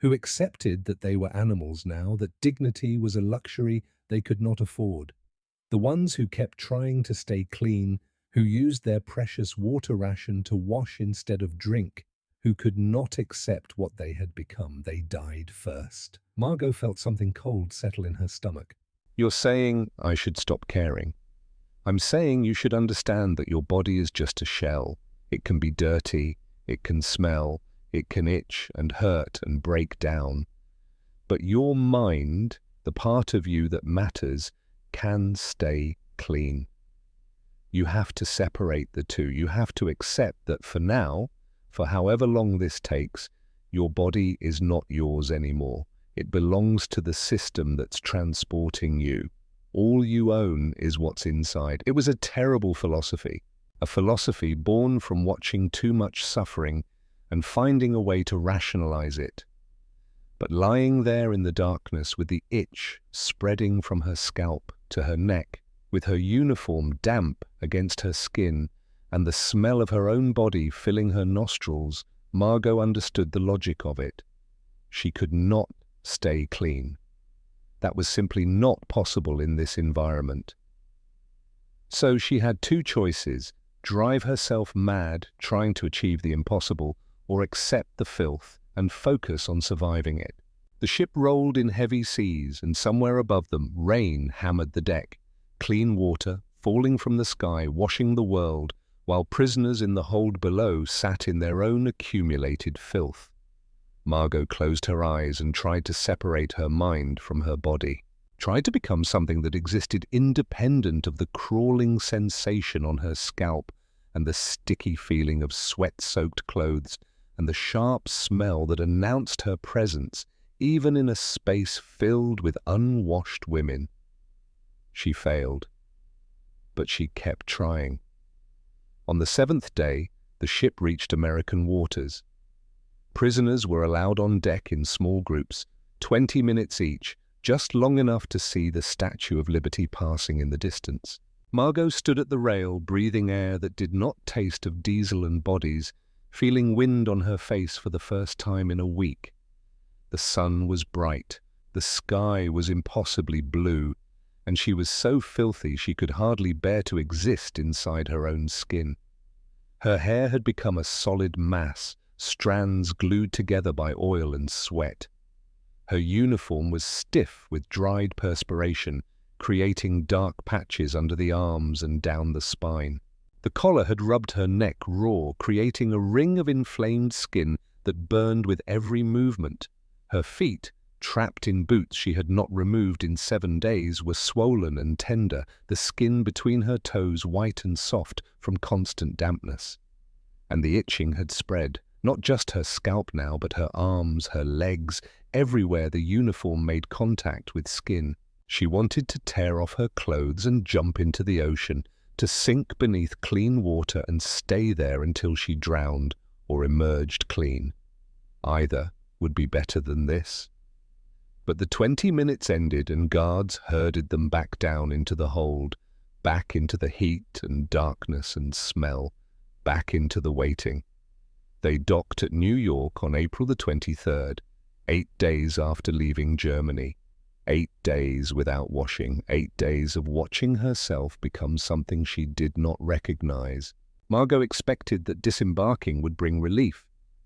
who accepted that they were animals now, that dignity was a luxury they could not afford. The ones who kept trying to stay clean, who used their precious water ration to wash instead of drink, who could not accept what they had become. They died first. Margot felt something cold settle in her stomach. You're saying I should stop caring. I'm saying you should understand that your body is just a shell. It can be dirty, it can smell, it can itch and hurt and break down. But your mind, the part of you that matters, can stay clean. You have to separate the two. You have to accept that for now, for however long this takes, your body is not yours anymore. It belongs to the system that's transporting you. All you own is what's inside. It was a terrible philosophy, a philosophy born from watching too much suffering and finding a way to rationalize it. But lying there in the darkness with the itch spreading from her scalp to her neck, with her uniform damp against her skin and the smell of her own body filling her nostrils, Margot understood the logic of it. She could not stay clean. That was simply not possible in this environment. So she had two choices: drive herself mad trying to achieve the impossible, or accept the filth and focus on surviving it. The ship rolled in heavy seas, and somewhere above them, rain hammered the deck. Clean water, falling from the sky, washing the world, while prisoners in the hold below sat in their own accumulated filth. Margot closed her eyes and tried to separate her mind from her body, tried to become something that existed independent of the crawling sensation on her scalp and the sticky feeling of sweat-soaked clothes and the sharp smell that announced her presence, even in a space filled with unwashed women. She failed, but she kept trying. On the 7th day, the ship reached American waters. Prisoners were allowed on deck in small groups, 20 minutes each, just long enough to see the Statue of Liberty passing in the distance. Margot stood at the rail, breathing air that did not taste of diesel and bodies, feeling wind on her face for the first time in a week. The sun was bright, the sky was impossibly blue, and she was so filthy she could hardly bear to exist inside her own skin. Her hair had become a solid mass, strands glued together by oil and sweat. Her uniform was stiff with dried perspiration, creating dark patches under the arms and down the spine. The collar had rubbed her neck raw, creating a ring of inflamed skin that burned with every movement. Her feet, trapped in boots she had not removed in 7 days, were swollen and tender, the skin between her toes white and soft from constant dampness. And the itching had spread. Not just her scalp now, but her arms, her legs, everywhere the uniform made contact with skin. She wanted to tear off her clothes and jump into the ocean, to sink beneath clean water and stay there until she drowned or emerged clean. Either would be better than this. But the 20 minutes ended and guards herded them back down into the hold, back into the heat and darkness and smell, back into the waiting. They docked at New York on April the 23rd, 8 days after leaving Germany. 8 days without washing, 8 days of watching herself become something she did not recognize. Margot expected that disembarking would bring relief,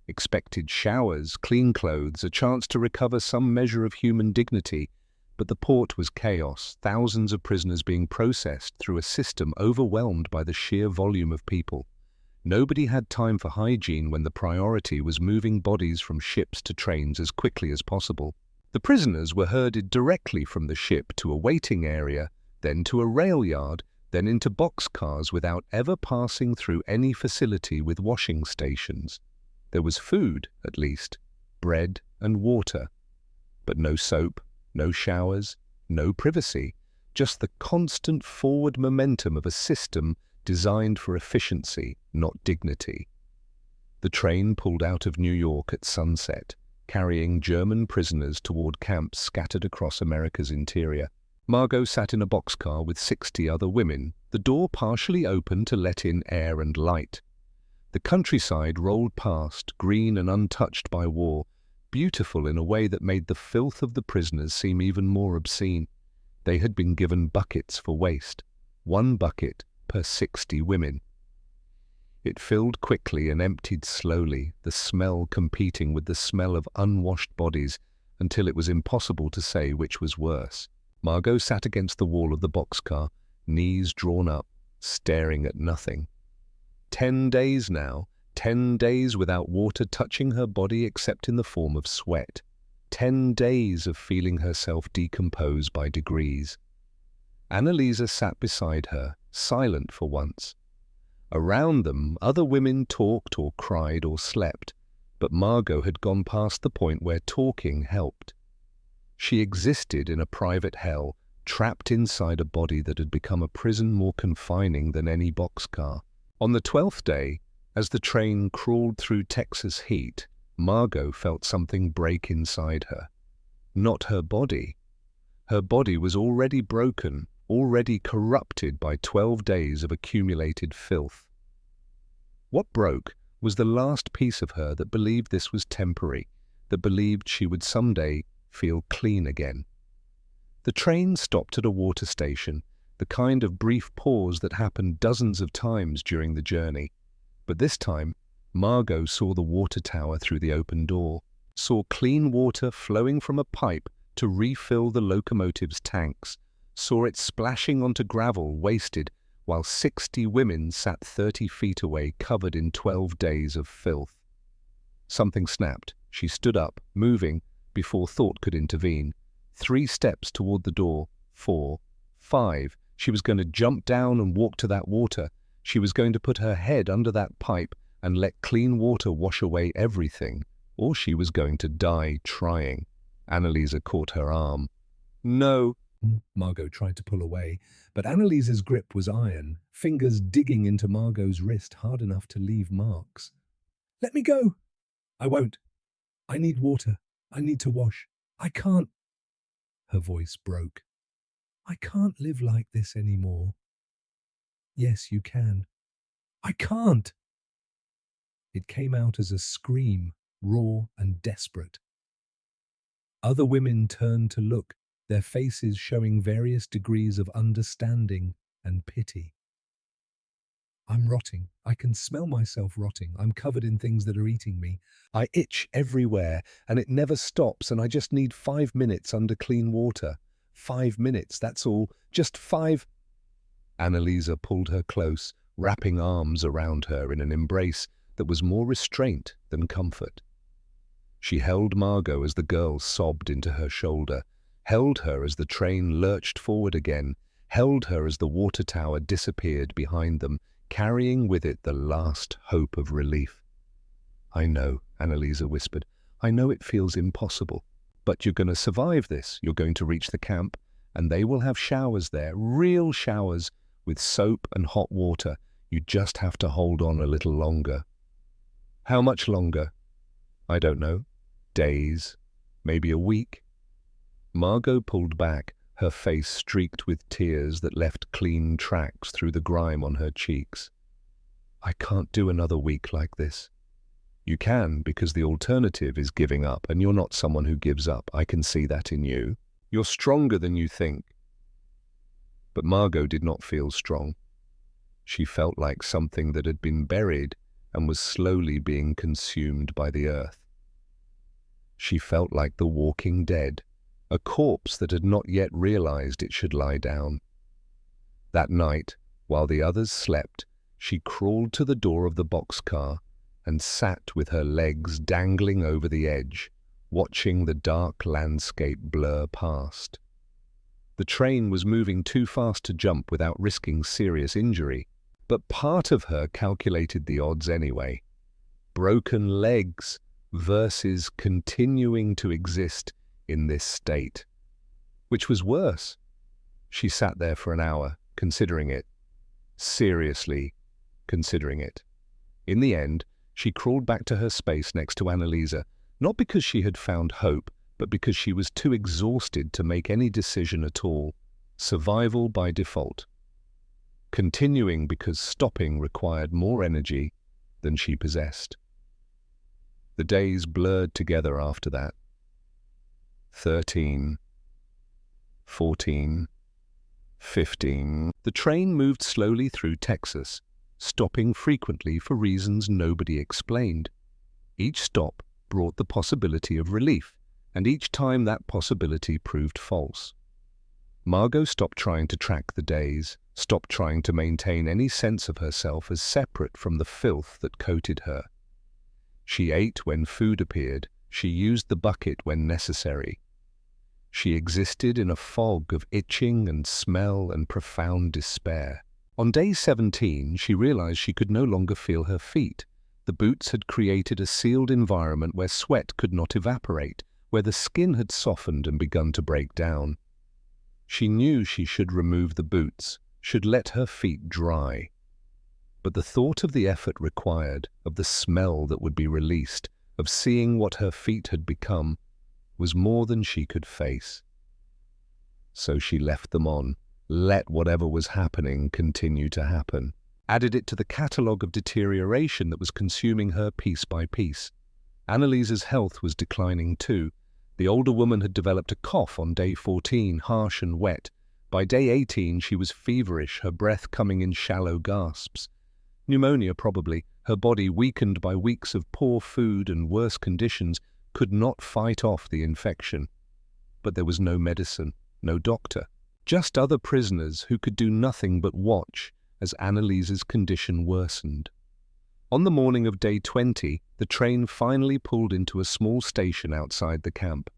expected showers, clean clothes, a chance to recover some measure of human dignity. But the port was chaos, thousands of prisoners being processed through a system overwhelmed by the sheer volume of people. Nobody had time for hygiene when the priority was moving bodies from ships to trains as quickly as possible. The prisoners were herded directly from the ship to a waiting area, then to a rail yard, then into boxcars without ever passing through any facility with washing stations. There was food, at least, bread and water, but no soap, No showers, no privacy, just the constant forward momentum of a system designed for efficiency, not dignity. The train pulled out of New York at sunset, carrying German prisoners toward camps scattered across America's interior. Margot sat in a boxcar with 60 other women, the door partially open to let in air and light. The countryside rolled past, green and untouched by war, beautiful in a way that made the filth of the prisoners seem even more obscene. They had been given buckets for waste, 1 bucket per 60 women. It filled quickly and emptied slowly, the smell competing with the smell of unwashed bodies until it was impossible to say which was worse. Margot sat against the wall of the boxcar, knees drawn up, staring at nothing. 10 days now, 10 days without water touching her body except in the form of sweat. 10 days of feeling herself decompose by degrees. Annalisa sat beside her, silent for once. Around them, other women talked or cried or slept, but Margot had gone past the point where talking helped. She existed in a private hell, trapped inside a body that had become a prison more confining than any boxcar. On the 12th day, as the train crawled through Texas heat, Margot felt something break inside her. Not her body. Her body was already broken, already corrupted by 12 days of accumulated filth. What broke was the last piece of her that believed this was temporary, that believed she would someday feel clean again. The train stopped at a water station, the kind of brief pause that happened dozens of times during the journey. But this time, Margot saw the water tower through the open door, saw clean water flowing from a pipe to refill the locomotive's tanks, saw it splashing onto gravel wasted while 60 women sat 30 feet away covered in 12 days of filth. Something snapped. She stood up, moving, before thought could intervene. 3 steps toward the door, 4, 5. She was going to jump down and walk to that water. She was going to put her head under that pipe and let clean water wash away everything, or she was going to die trying. Annalisa caught her arm. "No," Margot tried to pull away, but Annalisa's grip was iron, fingers digging into Margot's wrist hard enough to leave marks. "Let me go." "I won't. I need water. I need to wash. I can't." Her voice broke. "I can't live like this anymore." "Yes, you can." "I can't." It came out as a scream, raw and desperate. Other women turned to look, their faces showing various degrees of understanding and pity. "I'm rotting. I can smell myself rotting. I'm covered in things that are eating me. I itch everywhere, and it never stops, and I just need 5 minutes under clean water. 5 minutes, that's all. Just 5. Annalisa pulled her close, wrapping arms around her in an embrace that was more restraint than comfort. She held Margot as the girl sobbed into her shoulder, held her as the train lurched forward again, held her as the water tower disappeared behind them, carrying with it the last hope of relief. "I know," Annalisa whispered. "I know it feels impossible, but you're going to survive this. You're going to reach the camp, and they will have showers there, real showers, with soap and hot water. You just have to hold on a little longer." "How much longer?" "I don't know. Days, maybe a week." Margot pulled back, her face streaked with tears that left clean tracks through the grime on her cheeks. "I can't do another week like this." "You can, because the alternative is giving up, and you're not someone who gives up. I can see that in you. You're stronger than you think." But Margot did not feel strong. She felt like something that had been buried and was slowly being consumed by the earth. She felt like the walking dead, a corpse that had not yet realized it should lie down. That night, while the others slept, she crawled to the door of the boxcar and sat with her legs dangling over the edge, watching the dark landscape blur past. The train was moving too fast to jump without risking serious injury, but part of her calculated the odds anyway. Broken legs versus continuing to exist in this state. Which was worse? She sat there for an hour, considering it. Seriously considering it. In the end, she crawled back to her space next to Annalisa, not because she had found hope, but because she was too exhausted to make any decision at all. Survival by default. Continuing because stopping required more energy than she possessed. The days blurred together after that. 13, 14, 15. The train moved slowly through Texas, stopping frequently for reasons nobody explained. Each stop brought the possibility of relief, and each time that possibility proved false. Margot stopped trying to track the days, stopped trying to maintain any sense of herself as separate from the filth that coated her. She ate when food appeared, she used the bucket when necessary. She existed in a fog of itching and smell and profound despair. On day 17, she realized she could no longer feel her feet. The boots had created a sealed environment where sweat could not evaporate, where the skin had softened and begun to break down. She knew she should remove the boots, should let her feet dry. But the thought of the effort required, of the smell that would be released, of seeing what her feet had become, was more than she could face. So she left them on, let whatever was happening continue to happen, added it to the catalogue of deterioration that was consuming her piece by piece. Annalisa's health was declining too. The older woman had developed a cough on day 14, harsh and wet. By day 18, she was feverish, her breath coming in shallow gasps. Pneumonia probably, her body weakened by weeks of poor food and worse conditions, could not fight off the infection. But there was no medicine, no doctor, just other prisoners who could do nothing but watch as Annalisa's condition worsened. On the morning of day 20, the train finally pulled into a small station outside the camp.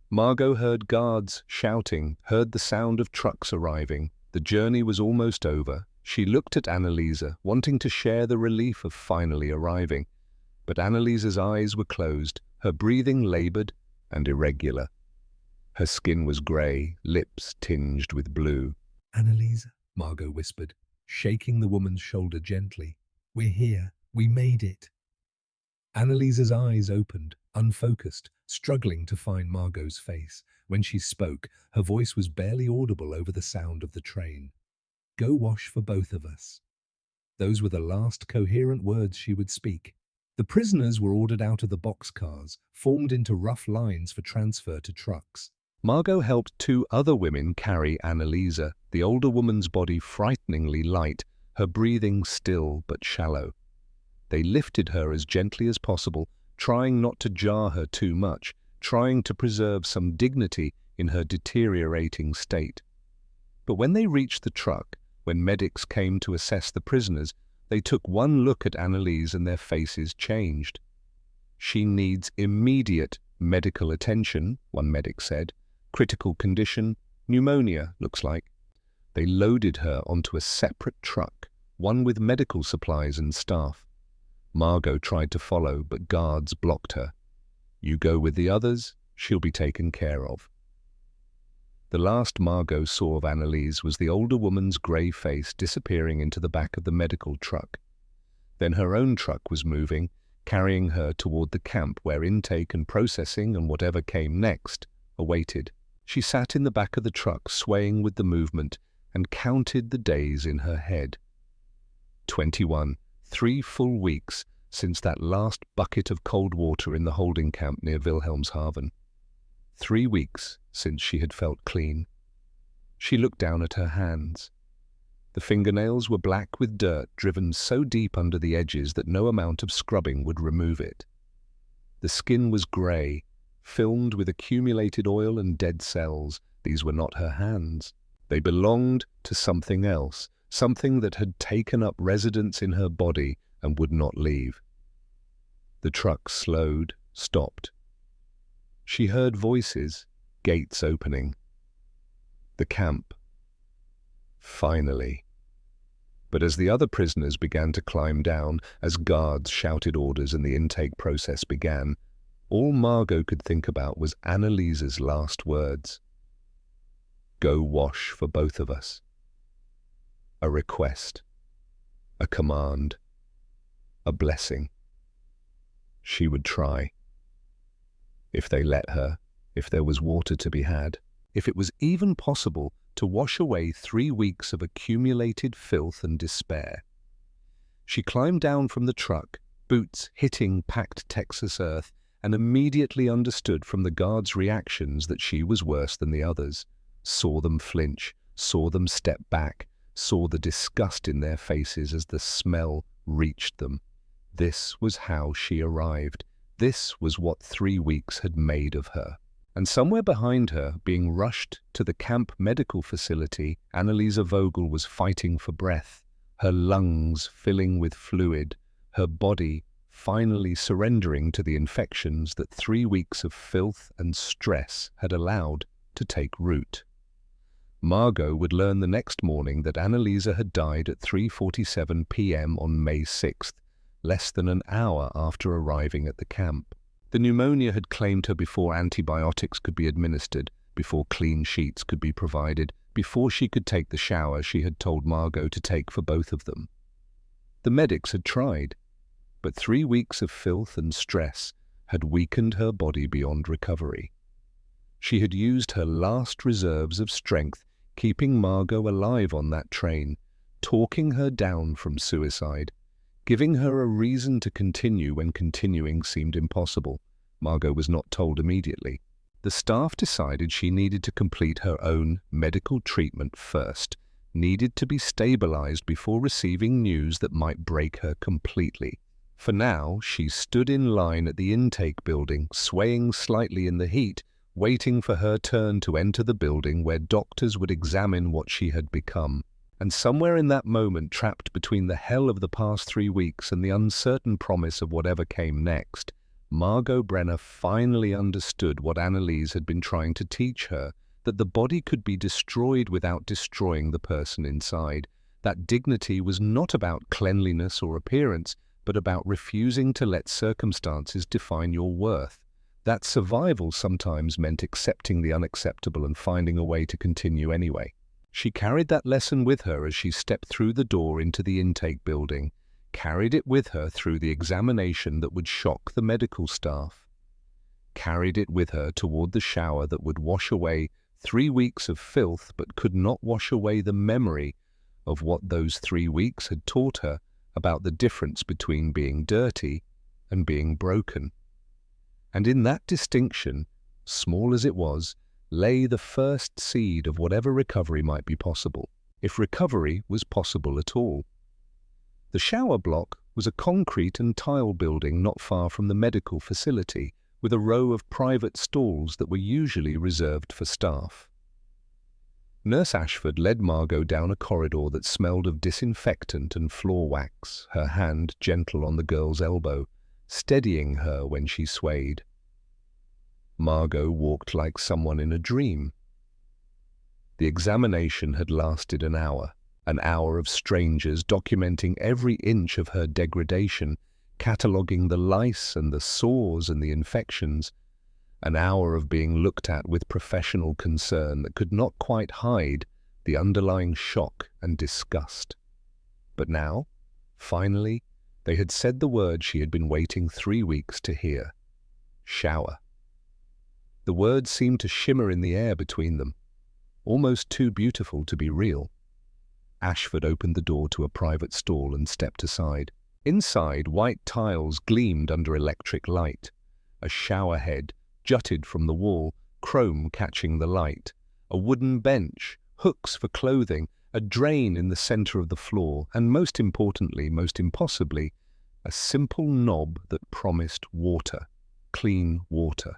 Margot heard guards shouting, heard the sound of trucks arriving. The journey was almost over. She looked at Annalisa, wanting to share the relief of finally arriving. But Annalisa's eyes were closed, her breathing labored and irregular. Her skin was grey, lips tinged with blue.
"Annalisa," Margot whispered, shaking the woman's shoulder gently. "We're here. We made it." Annalisa's eyes opened, unfocused, struggling to find Margot's face. When she spoke, her voice was barely audible over the sound of the train. "Go wash for both of us." Those were the last coherent words she would speak. The prisoners were ordered out of the boxcars, formed into rough lines for transfer to trucks.
Margot helped 2 other women carry Annalisa, the older woman's body frighteningly light, her breathing still but shallow. They lifted her as gently as possible, trying not to jar her too much, trying to preserve some dignity in her deteriorating state. But when they reached the truck, when medics came to assess the prisoners, they took one look at Annalisa and their faces changed. "She needs immediate medical attention," one medic said. "Critical condition, pneumonia, looks like." They loaded her onto a separate truck, one with medical supplies and staff. Margot tried to follow, but guards blocked her. "You go with the others, she'll be taken care of." The last Margot saw of Annalise was the older woman's grey face disappearing into the back of the medical truck. Then her own truck was moving, carrying her toward the camp where intake and processing and whatever came next awaited. She sat in the back of the truck, swaying with the movement, and counted the days in her head. 21, 3 full weeks since that last bucket of cold water in the holding camp near Wilhelmshaven. 3 weeks since she had felt clean. She looked down at her hands. The fingernails were black with dirt driven so deep under the edges that no amount of scrubbing would remove it. The skin was grey, filmed with accumulated oil and dead cells. These were not her hands. They belonged to something else, something that had taken up residence in her body and would not leave. The truck slowed, stopped. She heard voices, gates opening. The camp. Finally. But as the other prisoners began to climb down, as guards shouted orders and the intake process began, all Margot could think about was Annalisa's last words. Go wash for both of us. A request, a command, a blessing. She would try. If they let her, if there was water to be had, if it was even possible to wash away 3 weeks of accumulated filth and despair. She climbed down from the truck, boots hitting packed Texas earth, and immediately understood from the guards' reactions that she was worse than the others. Saw them flinch, saw them step back, saw the disgust in their faces as the smell reached them. This was how she arrived. This was what 3 weeks had made of her. And somewhere behind her, being rushed to the camp medical facility, Annalisa Vogel was fighting for breath, her lungs filling with fluid, her body finally surrendering to the infections that 3 weeks of filth and stress had allowed to take root. Margot would learn the next morning that Annalisa had died at 3:47 p.m. on May 6th, less than an hour after arriving at the camp. The pneumonia had claimed her before antibiotics could be administered, before clean sheets could be provided, before she could take the shower she had told Margot to take for both of them. The medics had tried, but 3 weeks of filth and stress had weakened her body beyond recovery. She had used her last reserves of strength, keeping Margot alive on that train, talking her down from suicide, giving her a reason to continue when continuing seemed impossible. Margot was not told immediately. The staff decided she needed to complete her own medical treatment first, needed to be stabilized before receiving news that might break her completely. For now, she stood in line at the intake building, swaying slightly in the heat, waiting for her turn to enter the building where doctors would examine what she had become. And somewhere in that moment, trapped between the hell of the past 3 weeks and the uncertain promise of whatever came next, Margot Brenner finally understood what Annalise had been trying to teach her, that the body could be destroyed without destroying the person inside. That dignity was not about cleanliness or appearance, but about refusing to let circumstances define your worth. That survival sometimes meant accepting the unacceptable and finding a way to continue anyway. She carried that lesson with her as she stepped through the door into the intake building, carried it with her through the examination that would shock the medical staff, carried it with her toward the shower that would wash away 3 weeks of filth but could not wash away the memory of what those 3 weeks had taught her about the difference between being dirty and being broken. And in that distinction, small as it was, lay the first seed of whatever recovery might be possible, if recovery was possible at all. The shower block was a concrete and tile building not far from the medical facility, with a row of private stalls that were usually reserved for staff. Nurse Ashford led Margot down a corridor that smelled of disinfectant and floor wax, her hand gentle on the girl's elbow, steadying her when she swayed. Margot walked like someone in a dream. The examination had lasted an hour of strangers documenting every inch of her degradation, cataloguing the lice and the sores and the infections, an hour of being looked at with professional concern that could not quite hide the underlying shock and disgust. But now, finally, they had said the word she had been waiting 3 weeks to hear: shower. The words seemed to shimmer in the air between them, almost too beautiful to be real. Ashford opened the door to a private stall and stepped aside. Inside, white tiles gleamed under electric light. A shower head jutted from the wall, chrome catching the light. A wooden bench, hooks for clothing, a drain in the center of the floor, and most importantly, most impossibly, a simple knob that promised water, clean water.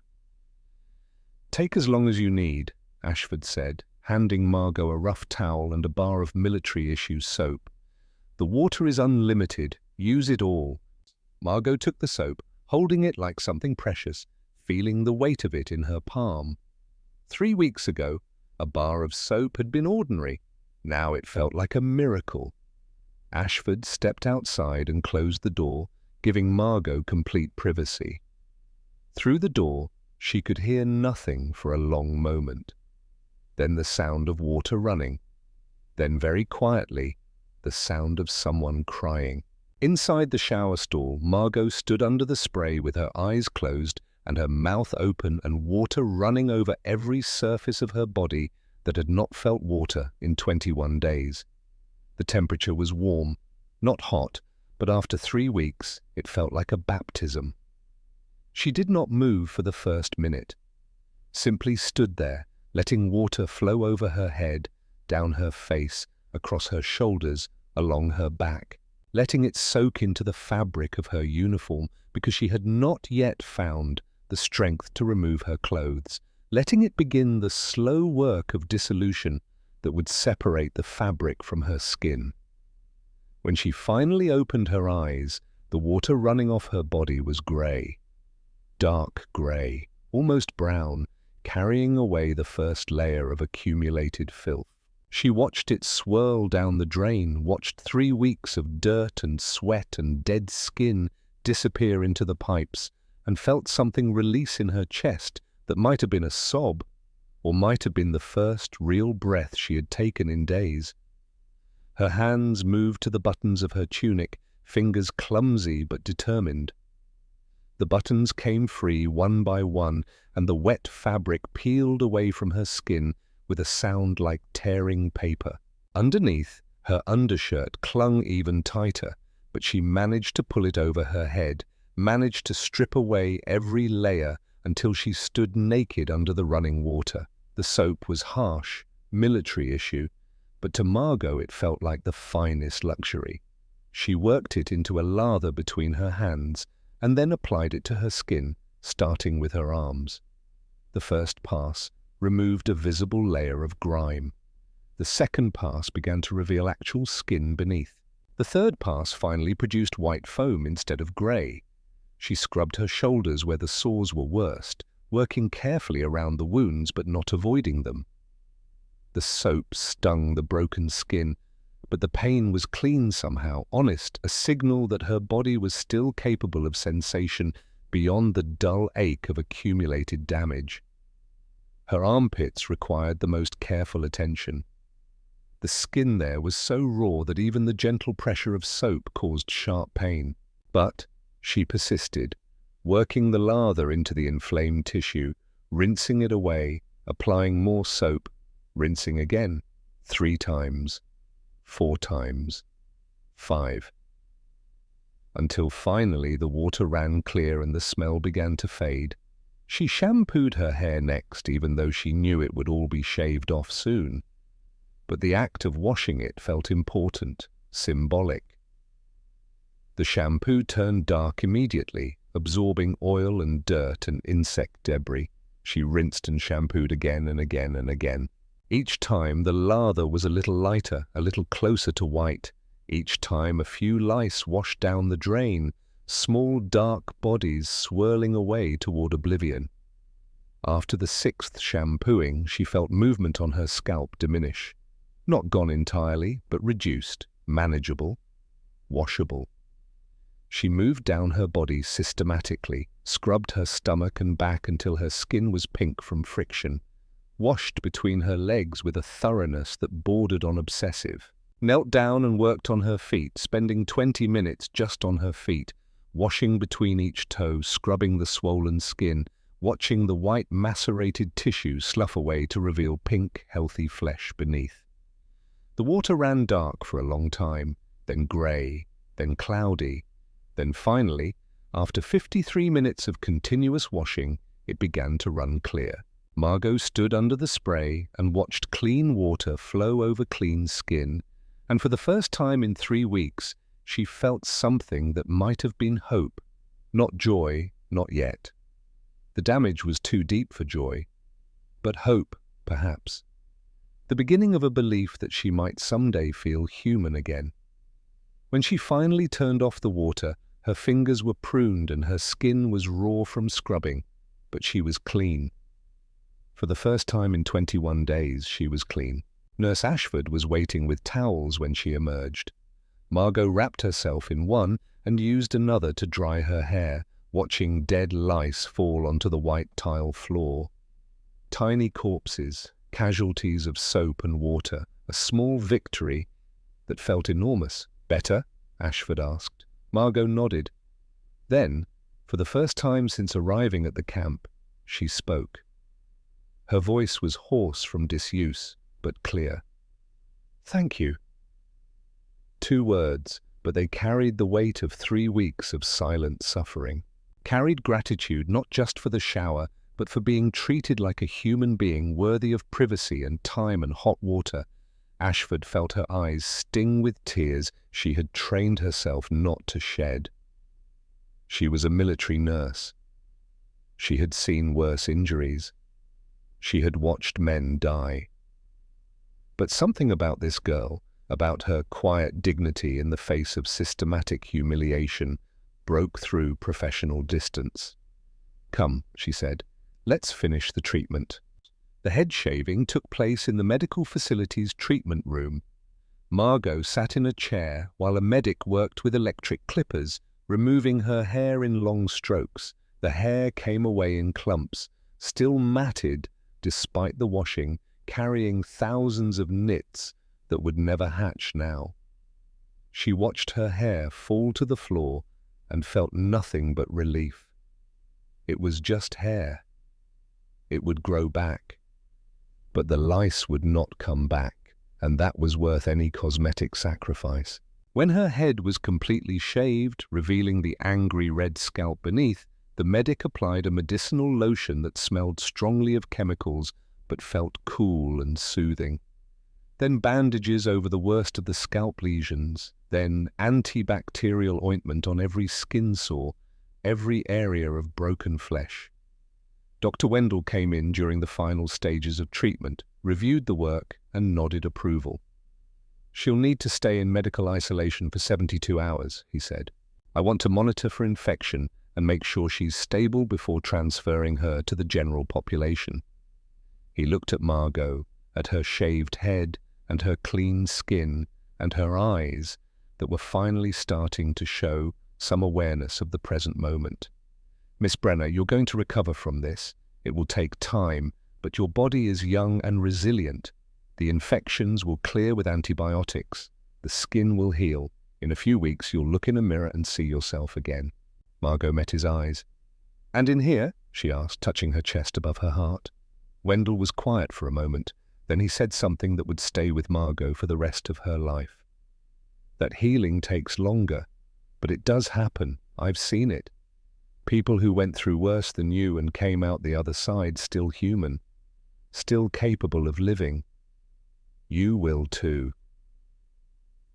"Take as long as you need," Ashford said, handing Margot a rough towel and a bar of military-issue soap. "The water is unlimited. Use it all." Margot took the soap, holding it like something precious, feeling the weight of it in her palm. 3 weeks ago, a bar of soap had been ordinary. Now it felt like a miracle. Ashford stepped outside and closed the door, giving Margot complete privacy. Through the door, she could hear nothing for a long moment. then the sound of water running, then very quietly, the sound of someone crying. Inside the shower stall, Margot stood under the spray with her eyes closed and her mouth open and water running over every surface of her body that had not felt water in 21 days. The temperature was warm, not hot, but after 3 weeks, it felt like a baptism. She did not move for the first minute, simply stood there, letting water flow over her head, down her face, across her shoulders, along her back, letting it soak into the fabric of her uniform because she had not yet found the strength to remove her clothes, letting it begin the slow work of dissolution that would separate the fabric from her skin. When she finally opened her eyes, the water running off her body was grey, dark grey, almost brown, carrying away the first layer of accumulated filth. She watched it swirl down the drain, watched 3 weeks of dirt and sweat and dead skin disappear into the pipes, and felt something release in her chest that might have been a sob, or might have been the first real breath she had taken in days. Her hands moved to the buttons of her tunic, fingers clumsy but determined. The buttons came free one by one, and the wet fabric peeled away from her skin with a sound like tearing paper. Underneath, her undershirt clung even tighter, but she managed to pull it over her head, managed to strip away every layer until she stood naked under the running water. The soap was harsh, military issue, but to Margot it felt like the finest luxury. She worked it into a lather between her hands and then applied it to her skin, starting with her arms. The first pass removed a visible layer of grime. The second pass began to reveal actual skin beneath. The third pass finally produced white foam instead of grey. She scrubbed her shoulders where the sores were worst, working carefully around the wounds but not avoiding them. The soap stung the broken skin, but the pain was clean somehow, honest, a signal that her body was still capable of sensation beyond the dull ache of accumulated damage. Her armpits required the most careful attention. The skin there was so raw that even the gentle pressure of soap caused sharp pain. But she persisted, working the lather into the inflamed tissue, rinsing it away, applying more soap, rinsing again, 3 times, 4 times, 5. Until finally the water ran clear and the smell began to fade. She shampooed her hair next, even though she knew it would all be shaved off soon. But the act of washing it felt important, symbolic. The shampoo turned dark immediately, absorbing oil and dirt and insect debris. She rinsed and shampooed again and again and again. Each time the lather was a little lighter, a little closer to white. Each time a few lice washed down the drain, small dark bodies swirling away toward oblivion. After the 6th shampooing, she felt movement on her scalp diminish. Not gone entirely, but reduced, manageable, washable. She moved down her body systematically, scrubbed her stomach and back until her skin was pink from friction, washed between her legs with a thoroughness that bordered on obsessive, knelt down and worked on her feet, spending 20 minutes just on her feet, washing between each toe, scrubbing the swollen skin, watching the white macerated tissue slough away to reveal pink, healthy flesh beneath. The water ran dark for a long time, then grey, then cloudy, then finally, after 53 minutes of continuous washing, it began to run clear. Margot stood under the spray and watched clean water flow over clean skin, and for the first time in 3 weeks, she felt something that might have been hope. Not joy, not yet. The damage was too deep for joy, but hope, perhaps. The beginning of a belief that she might someday feel human again. When she finally turned off the water, her fingers were pruned and her skin was raw from scrubbing, but she was clean. For the first time in 21 days, she was clean. Nurse Ashford was waiting with towels when she emerged. Margot wrapped herself in one and used another to dry her hair, watching dead lice fall onto the white tile floor. Tiny corpses, casualties of soap and water, a small victory that felt enormous. "Better?" Ashford asked. Margot nodded. Then, for the first time since arriving at the camp, she spoke. Her voice was hoarse from disuse, but clear. "Thank you." 2 words, but they carried the weight of 3 weeks of silent suffering. Carried gratitude not just for the shower, but for being treated like a human being worthy of privacy and time and hot water. Ashford felt her eyes sting with tears she had trained herself not to shed. She was a military nurse. She had seen worse injuries. She had watched men die. But something about this girl, about her quiet dignity in the face of systematic humiliation, broke through professional distance. "Come," she said, "let's finish the treatment." The head shaving took place in the medical facility's treatment room. Margot sat in a chair while a medic worked with electric clippers, removing her hair in long strokes. The hair came away in clumps, still matted despite the washing, carrying thousands of nits that would never hatch now. She watched her hair fall to the floor and felt nothing but relief. It was just hair. It would grow back. But the lice would not come back, and that was worth any cosmetic sacrifice. When her head was completely shaved, revealing the angry red scalp beneath, the medic applied a medicinal lotion that smelled strongly of chemicals but felt cool and soothing. Then bandages over the worst of the scalp lesions, then antibacterial ointment on every skin sore, every area of broken flesh. Dr. Wendell came in during the final stages of treatment, reviewed the work, and nodded approval. "She'll need to stay in medical isolation for 72 hours, he said. "I want to monitor for infection and make sure she's stable before transferring her to the general population." He looked at Margot, at her shaved head and her clean skin and her eyes that were finally starting to show some awareness of the present moment. "Miss Brenner, you're going to recover from this. It will take time, but your body is young and resilient. The infections will clear with antibiotics. The skin will heal. In a few weeks, you'll look in a mirror and see yourself again." Margot met his eyes. "And in here?" she asked, touching her chest above her heart. Wendell was quiet for a moment. Then he said something that would stay with Margot for the rest of her life. "That healing takes longer, but it does happen. I've seen it. People who went through worse than you and came out the other side still human, still capable of living. You will too."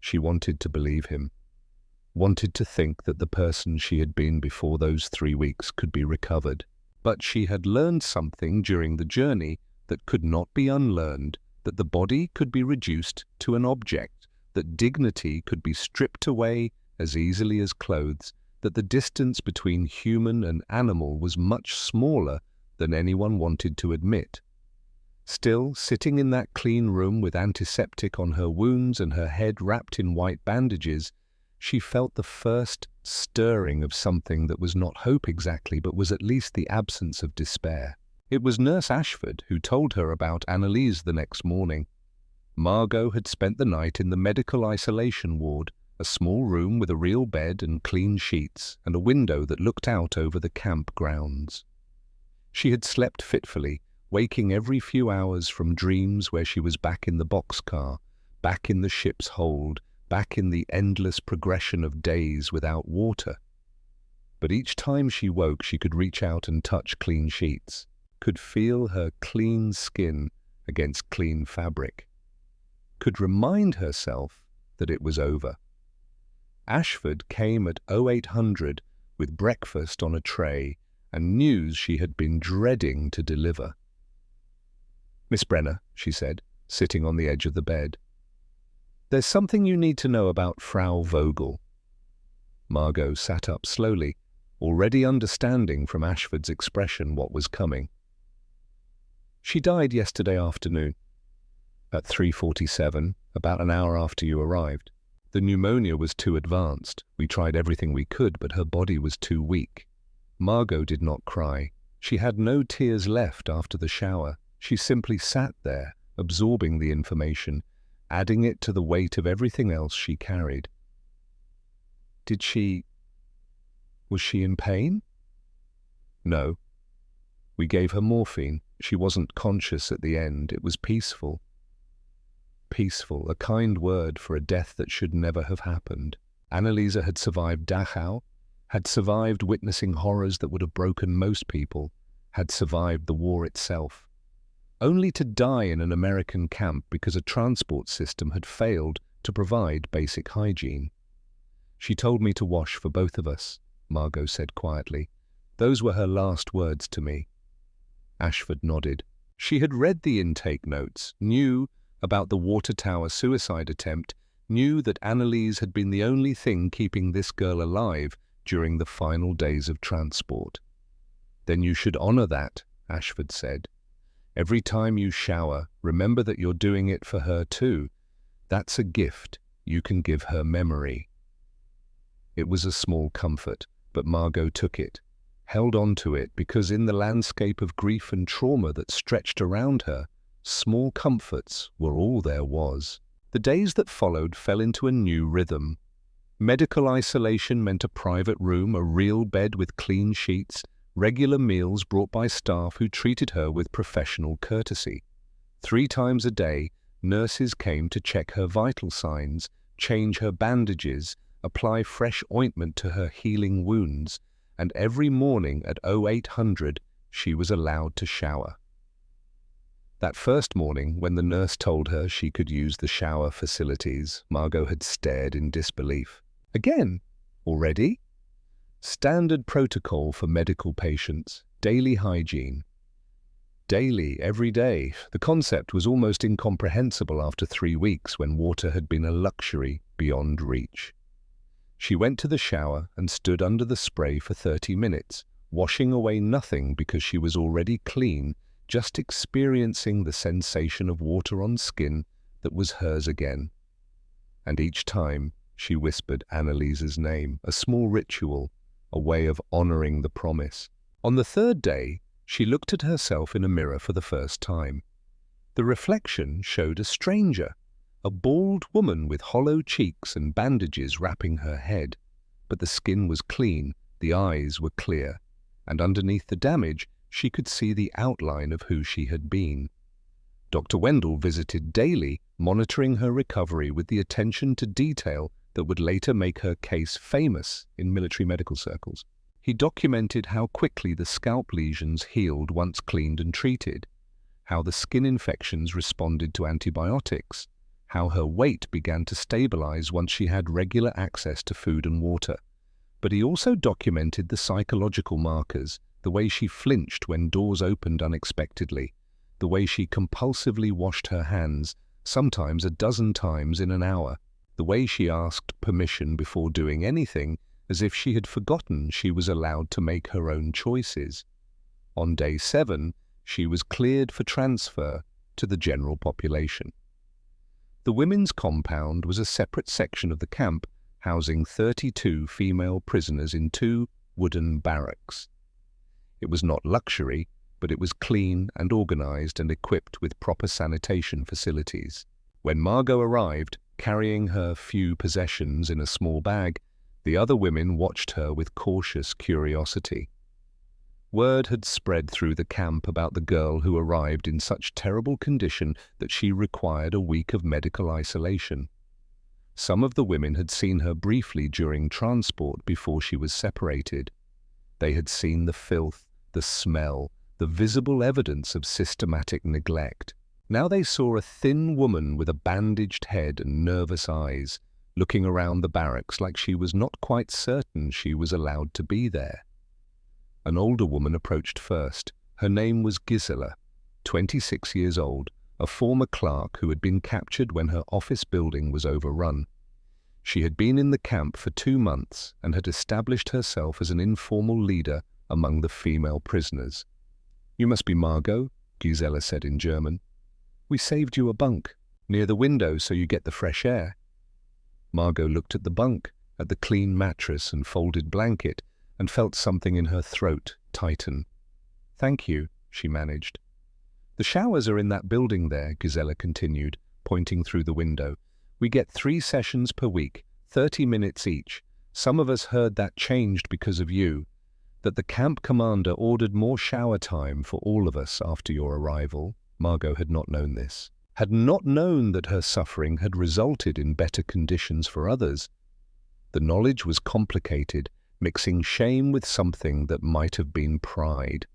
She wanted to believe him, wanted to think that the person she had been before those 3 weeks could be recovered. But she had learned something during the journey that could not be unlearned, that the body could be reduced to an object, that dignity could be stripped away as easily as clothes, that the distance between human and animal was much smaller than anyone wanted to admit. Still, sitting in that clean room with antiseptic on her wounds and her head wrapped in white bandages, she felt the first stirring of something that was not hope exactly, but was at least the absence of despair. It was Nurse Ashford who told her about Annalise the next morning. Margot had spent the night in the medical isolation ward, a small room with a real bed and clean sheets, and a window that looked out over the camp grounds. She had slept fitfully, waking every few hours from dreams where she was back in the boxcar, back in the ship's hold, back in the endless progression of days without water. But each time she woke, she could reach out and touch clean sheets, could feel her clean skin against clean fabric, could remind herself that it was over. Ashford came at 0800 with breakfast on a tray and news she had been dreading to deliver. "Miss Brenner," she said, sitting on the edge of the bed, "there's something you need to know about Frau Vogel." Margot sat up slowly, already understanding from Ashford's expression what was coming. "She died yesterday afternoon, at 3:47, about an hour after you arrived. The pneumonia was too advanced. We tried everything we could, but her body was too weak." Margot did not cry. She had no tears left after the shower. She simply sat there, absorbing the information, adding it to the weight of everything else she carried. Was she in pain? No. We gave her morphine. She wasn't conscious at the end. It was peaceful. Peaceful, a kind word for a death that should never have happened. Annalisa had survived Dachau, had survived witnessing horrors that would have broken most people, had survived the war itself, only to die in an American camp because a transport system had failed to provide basic hygiene. She told me to wash for both of us, Margot said quietly. Those were her last words to me. Ashford nodded. She had read the intake notes, knew about the water tower suicide attempt, knew that Annalise had been the only thing keeping this girl alive during the final days of transport. Then you should honor that, Ashford said. Every time you shower, remember that you're doing it for her too. That's a gift. You can give her memory. It was a small comfort, but Margot took it, held on to it, because in the landscape of grief and trauma that stretched around her, small comforts were all there was. The days that followed fell into a new rhythm. Medical isolation meant a private room, a real bed with clean sheets, regular meals brought by staff who treated her with professional courtesy. 3 times a day, nurses came to check her vital signs, change her bandages, apply fresh ointment to her healing wounds, and every morning at 0800 she was allowed to shower. That first morning, when the nurse told her she could use the shower facilities, Margot had stared in disbelief. Again? Already? Standard protocol for medical patients, daily hygiene. Daily, every day. The concept was almost incomprehensible after 3 weeks when water had been a luxury beyond reach. She went to the shower and stood under the spray for 30 minutes, washing away nothing because she was already clean, just experiencing the sensation of water on skin that was hers again. And each time, she whispered Annalisa's name, a small ritual, a way of honoring the promise. On the 3rd day, she looked at herself in a mirror for the first time. The reflection showed a stranger, a bald woman with hollow cheeks and bandages wrapping her head. But the skin was clean, the eyes were clear, and underneath the damage, she could see the outline of who she had been. Dr. Wendell visited daily, monitoring her recovery with the attention to detail that would later make her case famous in military medical circles. He documented how quickly the scalp lesions healed once cleaned and treated, how the skin infections responded to antibiotics, how her weight began to stabilize once she had regular access to food and water. But he also documented the psychological markers, the way she flinched when doors opened unexpectedly, the way she compulsively washed her hands, sometimes a dozen times in an hour, the way she asked permission before doing anything, as if she had forgotten she was allowed to make her own choices. On day 7, she was cleared for transfer to the general population. The women's compound was a separate section of the camp, housing 32 female prisoners in 2 wooden barracks. It was not luxury, but it was clean and organized and equipped with proper sanitation facilities. When Margot arrived, carrying her few possessions in a small bag, the other women watched her with cautious curiosity. Word had spread through the camp about the girl who arrived in such terrible condition that she required a week of medical isolation. Some of the women had seen her briefly during transport before she was separated. They had seen the filth, the smell, the visible evidence of systematic neglect. Now they saw a thin woman with a bandaged head and nervous eyes, looking around the barracks like she was not quite certain she was allowed to be there. An older woman approached first. Her name was Gisela, 26 years old, a former clerk who had been captured when her office building was overrun. She had been in the camp for 2 months and had established herself as an informal leader among the female prisoners. "You must be Margot," Gisela said in German. "We saved you a bunk near the window so you get the fresh air." Margot looked at the bunk, at the clean mattress and folded blanket, and felt something in her throat tighten. "Thank you," she managed. "The showers are in that building there," Gisela continued, pointing through the window. "We get 3 sessions per week, 30 minutes each. Some of us heard that changed because of you, that the camp commander ordered more shower time for all of us after your arrival." Margot had not known this, had not known that her suffering had resulted in better conditions for others. The knowledge was complicated, mixing shame with something that might have been pride.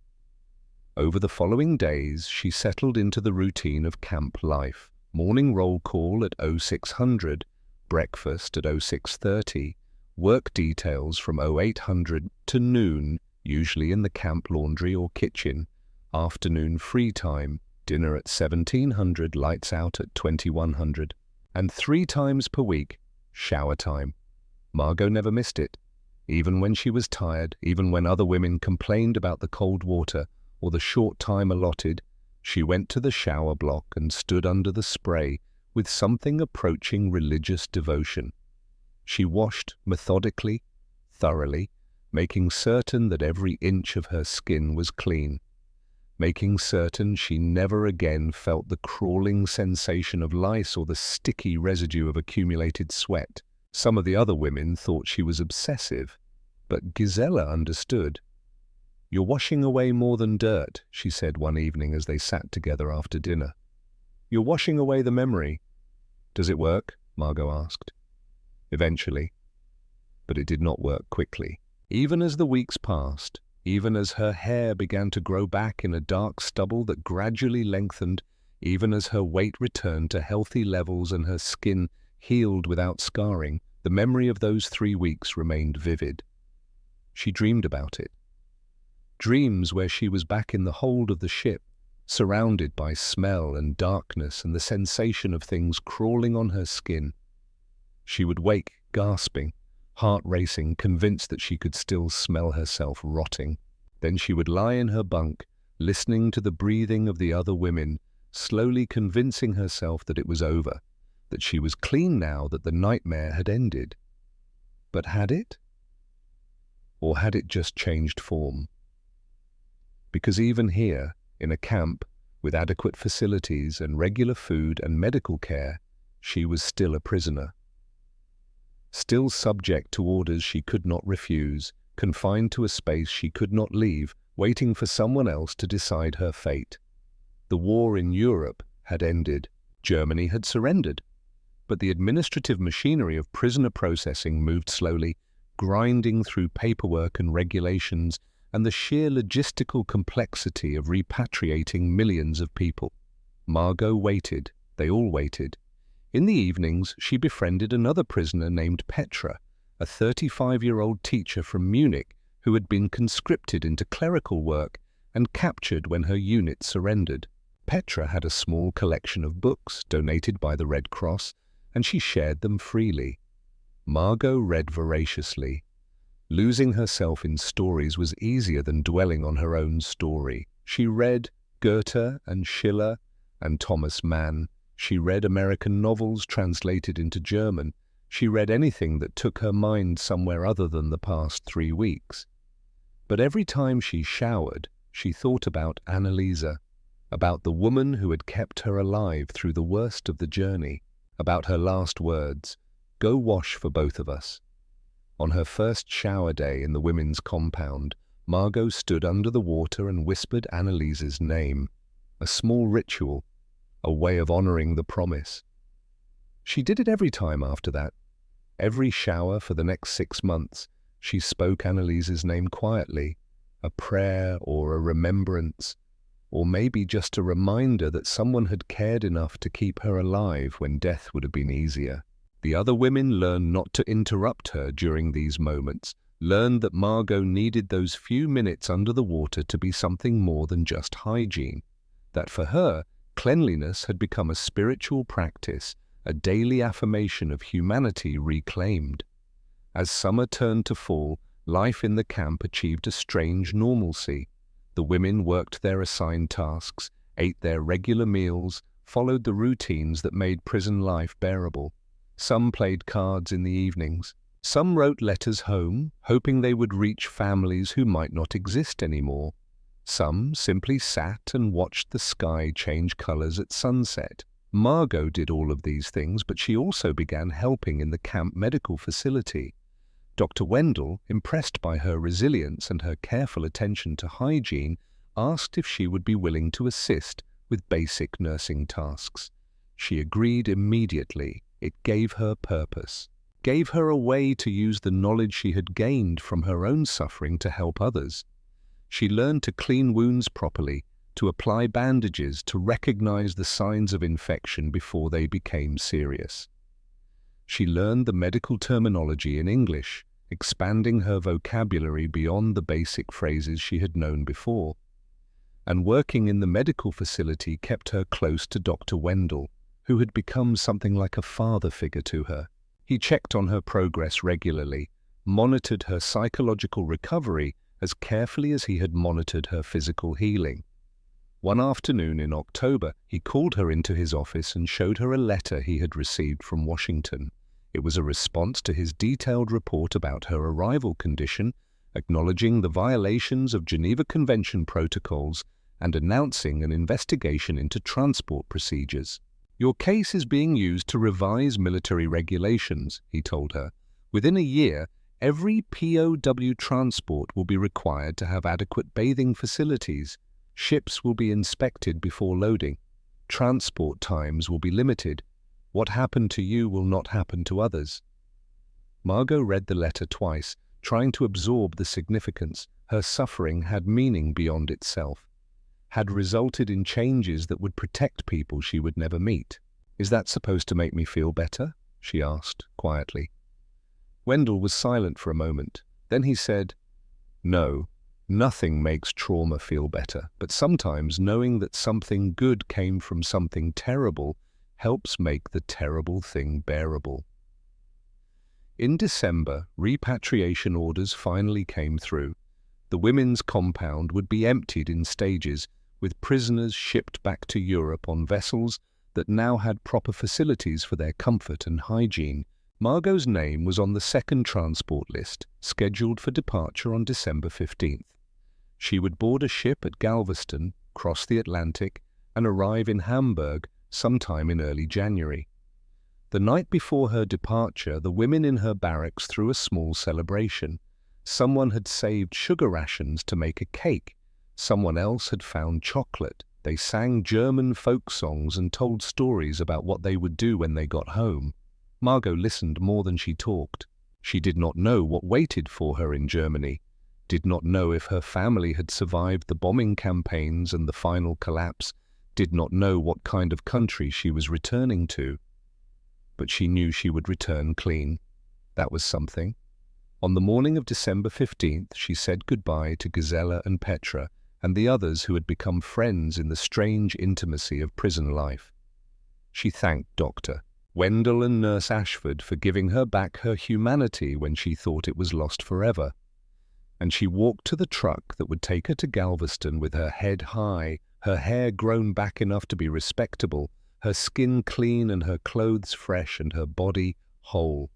Over the following days, she settled into the routine of camp life. Morning roll call at 0600, breakfast at 0630, work details from 0800 to noon, usually in the camp laundry or kitchen, afternoon free time, dinner at 1700, lights out at 2100, and 3 times per week, shower time. Margot never missed it. Even when she was tired, even when other women complained about the cold water or the short time allotted, she went to the shower block and stood under the spray with something approaching religious devotion. She washed methodically, thoroughly, making certain that every inch of her skin was clean, making certain she never again felt the crawling sensation of lice or the sticky residue of accumulated sweat. Some of the other women thought she was obsessive, but Gisela understood. "You're washing away more than dirt," she said one evening as they sat together after dinner. "You're washing away the memory." "Does it work?" Margot asked. Eventually. But it did not work quickly. Even as the weeks passed, even as her hair began to grow back in a dark stubble that gradually lengthened, even as her weight returned to healthy levels and her skin healed without scarring, the memory of those 3 weeks remained vivid. She dreamed about it. Dreams where she was back in the hold of the ship, surrounded by smell and darkness and the sensation of things crawling on her skin. She would wake, gasping, heart racing, convinced that she could still smell herself rotting. Then she would lie in her bunk, listening to the breathing of the other women, slowly convincing herself that it was over, that she was clean now, that the nightmare had ended. But had it? Or had it just changed form? Because even here, in a camp, with adequate facilities and regular food and medical care, she was still a prisoner. Still subject to orders she could not refuse, confined to a space she could not leave, waiting for someone else to decide her fate. The war in Europe had ended. Germany had surrendered. But the administrative machinery of prisoner processing moved slowly, grinding through paperwork and regulations and the sheer logistical complexity of repatriating millions of people. Margot waited. They all waited. In the evenings, she befriended another prisoner named Petra, a 35-year-old teacher from Munich who had been conscripted into clerical work and captured when her unit surrendered. Petra had a small collection of books donated by the Red Cross, and she shared them freely. Margot read voraciously. Losing herself in stories was easier than dwelling on her own story. She read Goethe and Schiller and Thomas Mann. She read American novels translated into German. She read anything that took her mind somewhere other than the past 3 weeks. But every time she showered, she thought about Annalisa, about the woman who had kept her alive through the worst of the journey, about her last words, "Go wash for both of us." On her first shower day in the women's compound, Margot stood under the water and whispered Annalisa's name, a small ritual, a way of honoring the promise. She did it every time after that. Every shower for the next 6 months, she spoke Annalisa's name quietly, a prayer or a remembrance, or maybe just a reminder that someone had cared enough to keep her alive when death would have been easier. The other women learned not to interrupt her during these moments, learned that Margot needed those few minutes under the water to be something more than just hygiene, that for her, cleanliness had become a spiritual practice, a daily affirmation of humanity reclaimed. As summer turned to fall, life in the camp achieved a strange normalcy. The women worked their assigned tasks, ate their regular meals, followed the routines that made prison life bearable. Some played cards in the evenings. Some wrote letters home, hoping they would reach families who might not exist anymore. Some simply sat and watched the sky change colors at sunset. Margot did all of these things, but she also began helping in the camp medical facility. Dr. Wendell, impressed by her resilience and her careful attention to hygiene, asked if she would be willing to assist with basic nursing tasks. She agreed immediately. It gave her purpose, gave her a way to use the knowledge she had gained from her own suffering to help others. She learned to clean wounds properly, to apply bandages, to recognize the signs of infection before they became serious. She learned the medical terminology in English, expanding her vocabulary beyond the basic phrases she had known before. And working in the medical facility kept her close to Dr. Wendell, who had become something like a father figure to her. He checked on her progress regularly, monitored her psychological recovery as carefully as he had monitored her physical healing. One afternoon in October, he called her into his office and showed her a letter he had received from Washington. It was a response to his detailed report about her arrival condition, acknowledging the violations of Geneva Convention protocols and announcing an investigation into transport procedures. "Your case is being used to revise military regulations," he told her. "Within a year, every POW transport will be required to have adequate bathing facilities. Ships will be inspected before loading. Transport times will be limited. What happened to you will not happen to others." Margot read the letter twice, trying to absorb the significance. Her suffering had meaning beyond itself, had resulted in changes that would protect people she would never meet. "Is that supposed to make me feel better?" she asked quietly. Wendell was silent for a moment. Then he said, "No. Nothing makes trauma feel better, but sometimes knowing that something good came from something terrible helps make the terrible thing bearable." In December, repatriation orders finally came through. The women's compound would be emptied in stages, with prisoners shipped back to Europe on vessels that now had proper facilities for their comfort and hygiene. Margot's name was on the second transport list, scheduled for departure on December 15th. She would board a ship at Galveston, cross the Atlantic, and arrive in Hamburg sometime in early January. The night before her departure, the women in her barracks threw a small celebration. Someone had saved sugar rations to make a cake. Someone else had found chocolate. They sang German folk songs and told stories about what they would do when they got home. Margot listened more than she talked. She did not know what waited for her in Germany, did not know if her family had survived the bombing campaigns and the final collapse, did not know what kind of country she was returning to. But she knew she would return clean. That was something. On the morning of December 15th, she said goodbye to Gisela and Petra and the others who had become friends in the strange intimacy of prison life. She thanked Dr. Wendell and Nurse Ashford for giving her back her humanity when she thought it was lost forever. And she walked to the truck that would take her to Galveston with her head high, her hair grown back enough to be respectable, her skin clean and her clothes fresh and her body whole.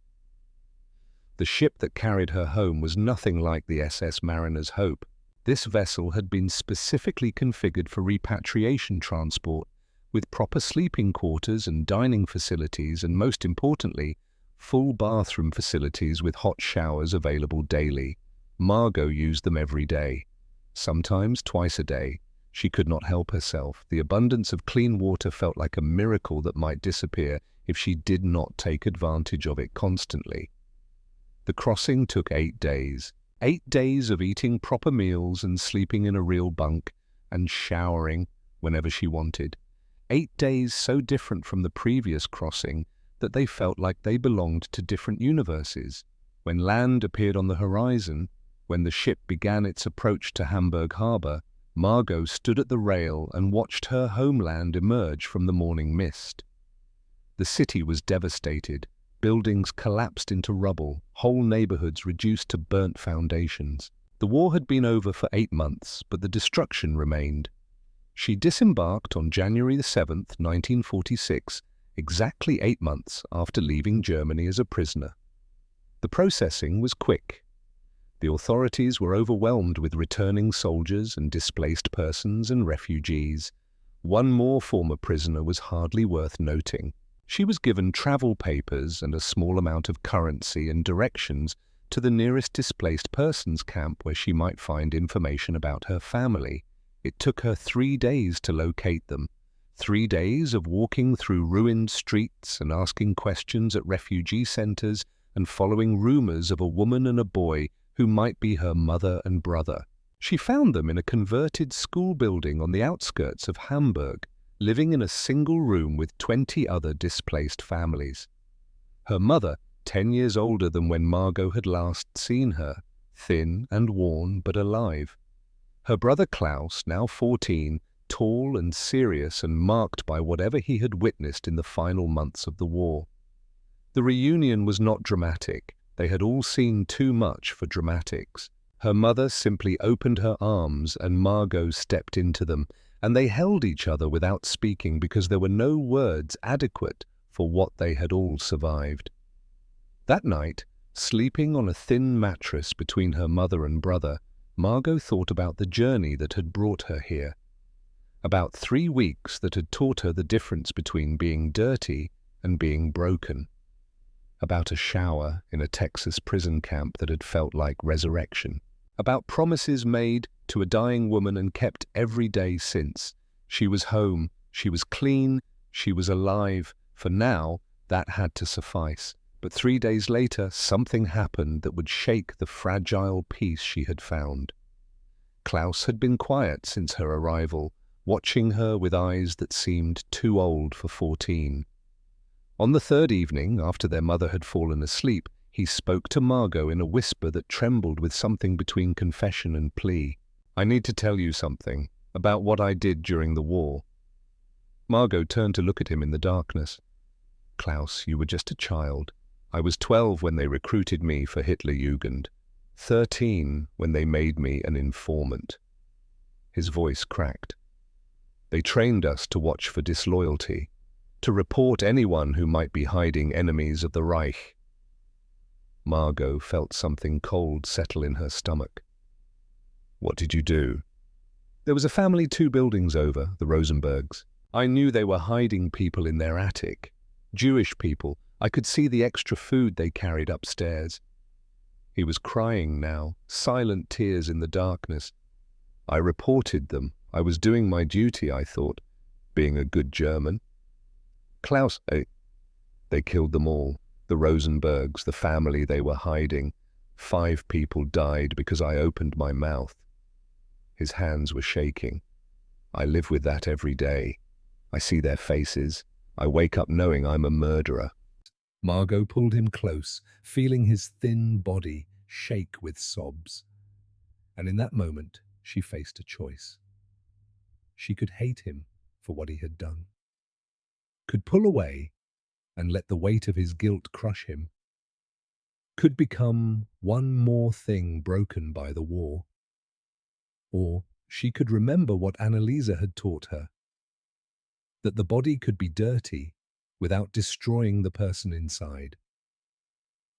The ship that carried her home was nothing like the SS Mariner's Hope. This vessel had been specifically configured for repatriation transport, with proper sleeping quarters and dining facilities and, most importantly, full bathroom facilities with hot showers available daily. Margot used them every day, sometimes twice a day. She could not help herself. The abundance of clean water felt like a miracle that might disappear if she did not take advantage of it constantly. The crossing took 8 days. 8 days of eating proper meals and sleeping in a real bunk and showering whenever she wanted. 8 days so different from the previous crossing that they felt like they belonged to different universes. When land appeared on the horizon, when the ship began its approach to Hamburg harbor, Margot stood at the rail and watched her homeland emerge from the morning mist. The city was devastated. Buildings collapsed into rubble, whole neighborhoods reduced to burnt foundations. The war had been over for 8 months, but the destruction remained. She disembarked on January 7th, 1946, exactly 8 months after leaving Germany as a prisoner. The processing was quick. The authorities were overwhelmed with returning soldiers and displaced persons and refugees. One more former prisoner was hardly worth noting. She was given travel papers and a small amount of currency and directions to the nearest displaced persons camp where she might find information about her family. It took her 3 days to locate them. 3 days of walking through ruined streets and asking questions at refugee centers and following rumors of a woman and a boy who might be her mother and brother. She found them in a converted school building on the outskirts of Hamburg, living in a single room with 20 other displaced families. Her mother, 10 years older than when Margot had last seen her, thin and worn but alive. Her brother Klaus, now 14, tall and serious and marked by whatever he had witnessed in the final months of the war. The reunion was not dramatic. They had all seen too much for dramatics. Her mother simply opened her arms and Margot stepped into them, and they held each other without speaking because there were no words adequate for what they had all survived. That night, sleeping on a thin mattress between her mother and brother, Margot thought about the journey that had brought her here. About 3 weeks that had taught her the difference between being dirty and being broken. About a shower in a Texas prison camp that had felt like resurrection. About promises made to a dying woman and kept every day since. She was home, she was clean, she was alive. For now, that had to suffice. But 3 days later, something happened that would shake the fragile peace she had found. Klaus had been quiet since her arrival, watching her with eyes that seemed too old for 14. On the 3rd evening, after their mother had fallen asleep, he spoke to Margot in a whisper that trembled with something between confession and plea. "I need to tell you something about what I did during the war." Margot turned to look at him in the darkness. "Klaus, you were just a child. I was 12 when they recruited me for Hitlerjugend, 13 when they made me an informant." His voice cracked. "They trained us to watch for disloyalty, to report anyone who might be hiding enemies of the Reich." Margot felt something cold settle in her stomach. "What did you do?" "There was a family 2 buildings over, the Rosenbergs. I knew they were hiding people in their attic. Jewish people. I could see the extra food they carried upstairs." He was crying now, silent tears in the darkness. "I reported them. I was doing my duty, I thought, being a good German." "Klaus, they killed them all. The Rosenbergs, the family they were hiding. 5 people died because I opened my mouth." His hands were shaking. "I live with that every day. I see their faces. I wake up knowing I'm a murderer." Margot pulled him close, feeling his thin body shake with sobs. And in that moment, she faced a choice. She could hate him for what he had done, could pull away and let the weight of his guilt crush him, could become one more thing broken by the war. Or she could remember what Annalisa had taught her, that the body could be dirty without destroying the person inside,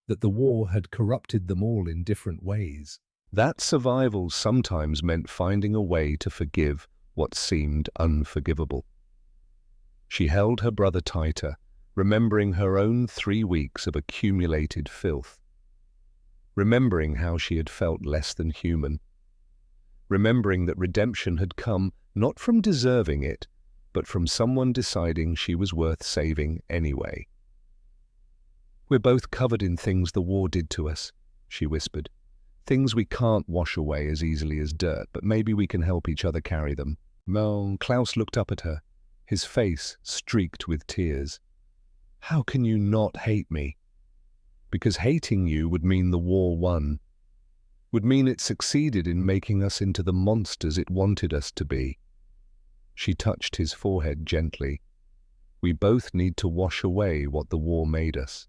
that the war had corrupted them all in different ways. That survival sometimes meant finding a way to forgive what seemed unforgivable. She held her brother tighter, remembering her own 3 weeks of accumulated filth, remembering how she had felt less than human, remembering that redemption had come not from deserving it, but from someone deciding she was worth saving anyway. "We're both covered in things the war did to us," she whispered. "Things we can't wash away as easily as dirt, but maybe we can help each other carry them." Klaus looked up at her, his face streaked with tears. "How can you not hate me?" "Because hating you would mean the war won, would mean it succeeded in making us into the monsters it wanted us to be." She touched his forehead gently. "We both need to wash away what the war made us.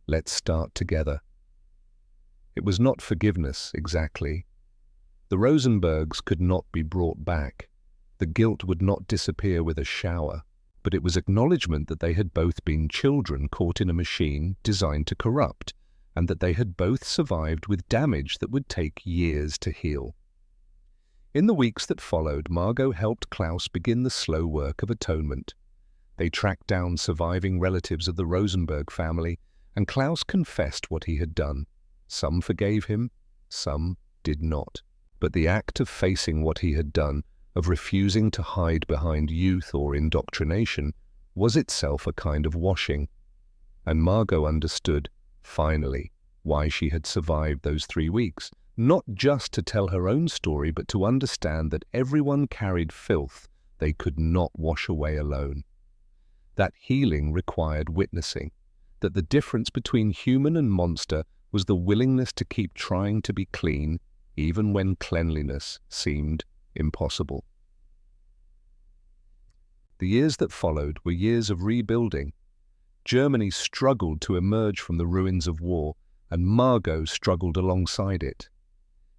Let's start together." It was not forgiveness, exactly. The Rosenbergs could not be brought back. The guilt would not disappear with a shower, but it was acknowledgement that they had both been children caught in a machine designed to corrupt, and that they had both survived with damage that would take years to heal. In the weeks that followed, Margot helped Klaus begin the slow work of atonement. They tracked down surviving relatives of the Rosenberg family, and Klaus confessed what he had done. Some forgave him, some did not. But the act of facing what he had done, of refusing to hide behind youth or indoctrination, was itself a kind of washing. And Margot understood, finally, why she had survived those 3 weeks, not just to tell her own story, but to understand that everyone carried filth they could not wash away alone. That healing required witnessing, that the difference between human and monster was the willingness to keep trying to be clean, even when cleanliness seemed impossible. The years that followed were years of rebuilding. Germany struggled to emerge from the ruins of war, and Margot struggled alongside it.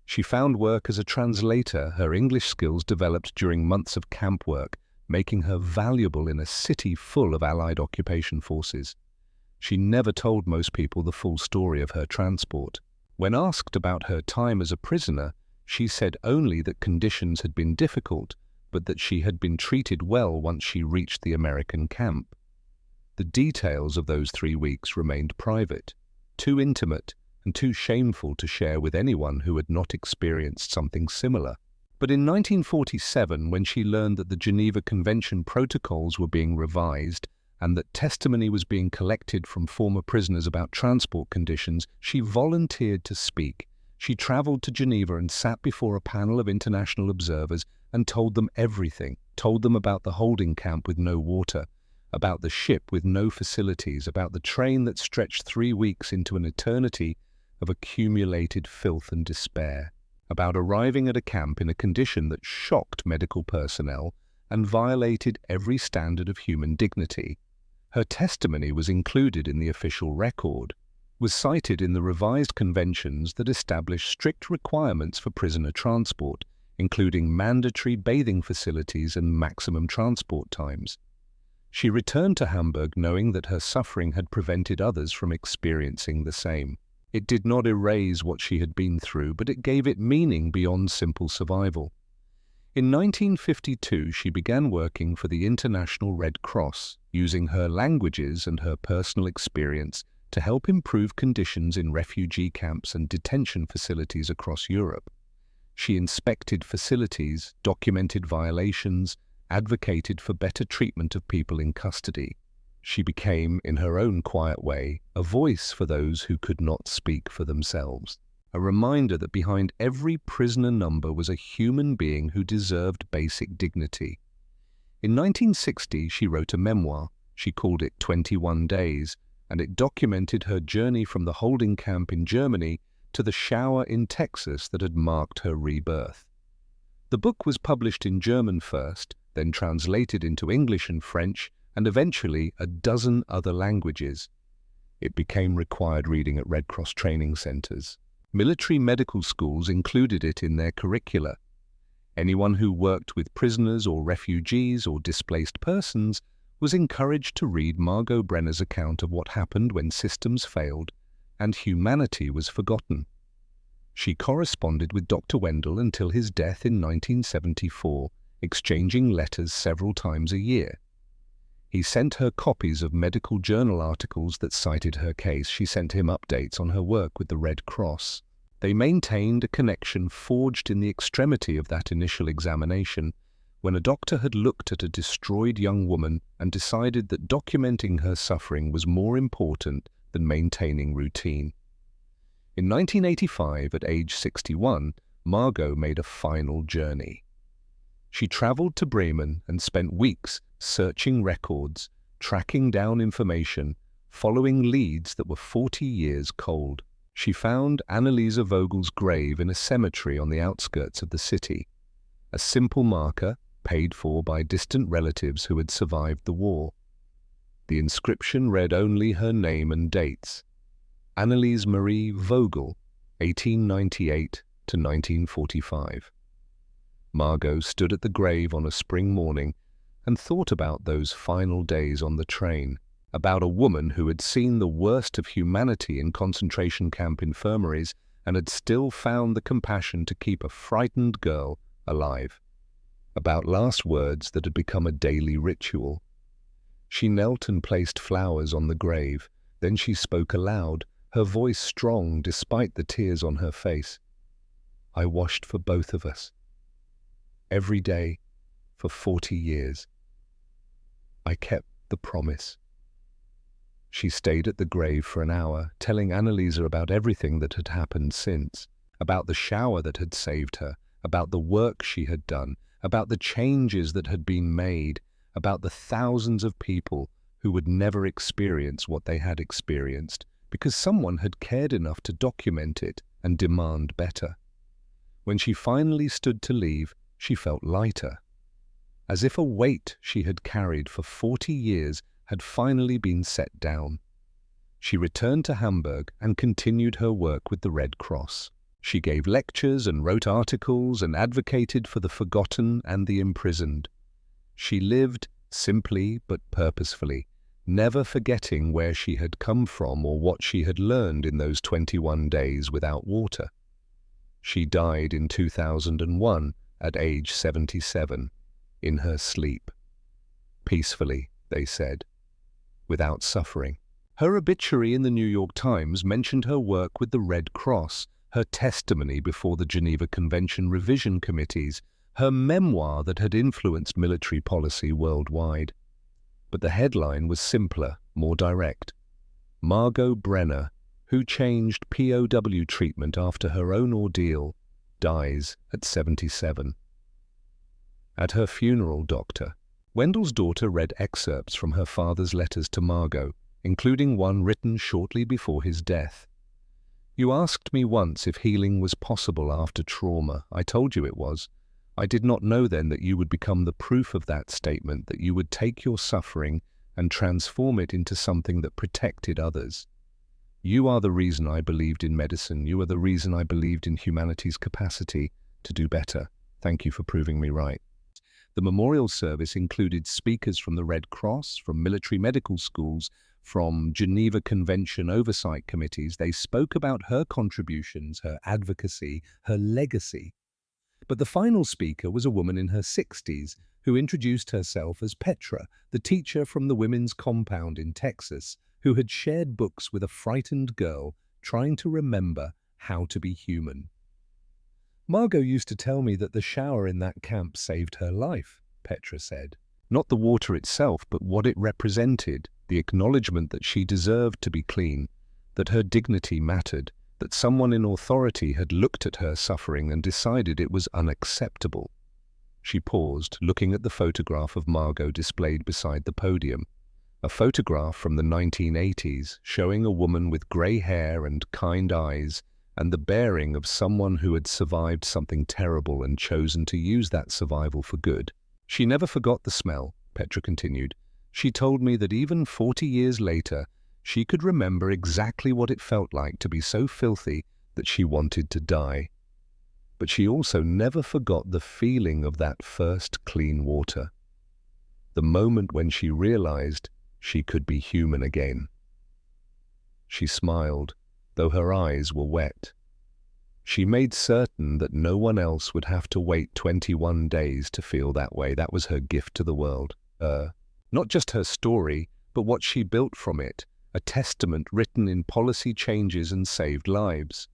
She found work as a translator, her English skills developed during months of camp work, making her valuable in a city full of Allied occupation forces. She never told most people the full story of her transport. When asked about her time as a prisoner, she said only that conditions had been difficult, but that she had been treated well once she reached the American camp. The details of those 3 weeks remained private, too intimate and too shameful to share with anyone who had not experienced something similar. But in 1947, when she learned that the Geneva Convention protocols were being revised and that testimony was being collected from former prisoners about transport conditions, she volunteered to speak. She traveled to Geneva and sat before a panel of international observers and told them everything, told them about the holding camp with no water, about the ship with no facilities, about the train that stretched 3 weeks into an eternity of accumulated filth and despair, about arriving at a camp in a condition that shocked medical personnel and violated every standard of human dignity. Her testimony was included in the official record, was cited in the revised conventions that established strict requirements for prisoner transport, including mandatory bathing facilities and maximum transport times. She returned to Hamburg knowing that her suffering had prevented others from experiencing the same. It did not erase what she had been through, but it gave it meaning beyond simple survival. In 1952, she began working for the International Red Cross, using her languages and her personal experience to help improve conditions in refugee camps and detention facilities across Europe. She inspected facilities, documented violations, advocated for better treatment of people in custody. She became, in her own quiet way, a voice for those who could not speak for themselves. A reminder that behind every prisoner number was a human being who deserved basic dignity. In 1960, she wrote a memoir. She called it 21 Days, and it documented her journey from the holding camp in Germany to the shower in Texas that had marked her rebirth. The book was published in German first, then translated into English and French, and eventually a dozen other languages. It became required reading at Red Cross training centers. Military medical schools included it in their curricula. Anyone who worked with prisoners or refugees or displaced persons was encouraged to read Margot Brenner's account of what happened when systems failed and humanity was forgotten. She corresponded with Dr. Wendell until his death in 1974, exchanging letters several times a year. He sent her copies of medical journal articles that cited her case. She sent him updates on her work with the Red Cross. They maintained a connection forged in the extremity of that initial examination, when a doctor had looked at a destroyed young woman and decided that documenting her suffering was more important than maintaining routine. In 1985, at age 61, Margot made a final journey. She traveled to Bremen and spent weeks searching records, tracking down information, following leads that were 40 years cold. She found Anneliese Vogel's grave in a cemetery on the outskirts of the city, a simple marker paid for by distant relatives who had survived the war. The inscription read only her name and dates: Anneliese Marie Vogel, 1898 to 1945. Margot stood at the grave on a spring morning and thought about those final days on the train, about a woman who had seen the worst of humanity in concentration camp infirmaries and had still found the compassion to keep a frightened girl alive. About last words that had become a daily ritual. She knelt and placed flowers on the grave. Then she spoke aloud, her voice strong despite the tears on her face. I washed for both of us. Every day for 40 years. I kept the promise. She stayed at the grave for an hour, telling Annalisa about everything that had happened since, about the shower that had saved her, about the work she had done, about the changes that had been made, about the thousands of people who would never experience what they had experienced because someone had cared enough to document it and demand better. When she finally stood to leave, she felt lighter, as if a weight she had carried for 40 years had finally been set down. She returned to Hamburg and continued her work with the Red Cross. She gave lectures and wrote articles and advocated for the forgotten and the imprisoned. She lived simply but purposefully, never forgetting where she had come from or what she had learned in those 21 days without water. She died in 2001 at age 77, in her sleep. Peacefully, they said, without suffering. Her obituary in the New York Times mentioned her work with the Red Cross, her testimony before the Geneva Convention revision committees, her memoir that had influenced military policy worldwide. But the headline was simpler, more direct. Margot Brenner, who changed POW treatment after her own ordeal, dies at 77. At her funeral, Dr. Wendell's daughter read excerpts from her father's letters to Margot, including one written shortly before his death. You asked me once if healing was possible after trauma. I told you it was. I did not know then that you would become the proof of that statement, that you would take your suffering and transform it into something that protected others. You are the reason I believed in medicine. You are the reason I believed in humanity's capacity to do better. Thank you for proving me right. The memorial service included speakers from the Red Cross, from military medical schools, from Geneva Convention oversight committees. They spoke about her contributions, her advocacy, her legacy. But the final speaker was a woman in her 60s who introduced herself as Petra, the teacher from the women's compound in Texas, who had shared books with a frightened girl trying to remember how to be human. Margot used to tell me that the shower in that camp saved her life, Petra said. Not the water itself, but what it represented, the acknowledgement that she deserved to be clean, that her dignity mattered, that someone in authority had looked at her suffering and decided it was unacceptable. She paused, looking at the photograph of Margot displayed beside the podium, a photograph from the 1980s showing a woman with grey hair and kind eyes and the bearing of someone who had survived something terrible and chosen to use that survival for good. She never forgot the smell, Petra continued. She told me that even 40 years later, she could remember exactly what it felt like to be so filthy that she wanted to die. But she also never forgot the feeling of that first clean water. The moment when she realized she could be human again. She smiled, though her eyes were wet. She made certain that no one else would have to wait 21 days to feel that way. That was her gift to the world. Not just her story, but what she built from it, a testament written in policy changes and saved lives.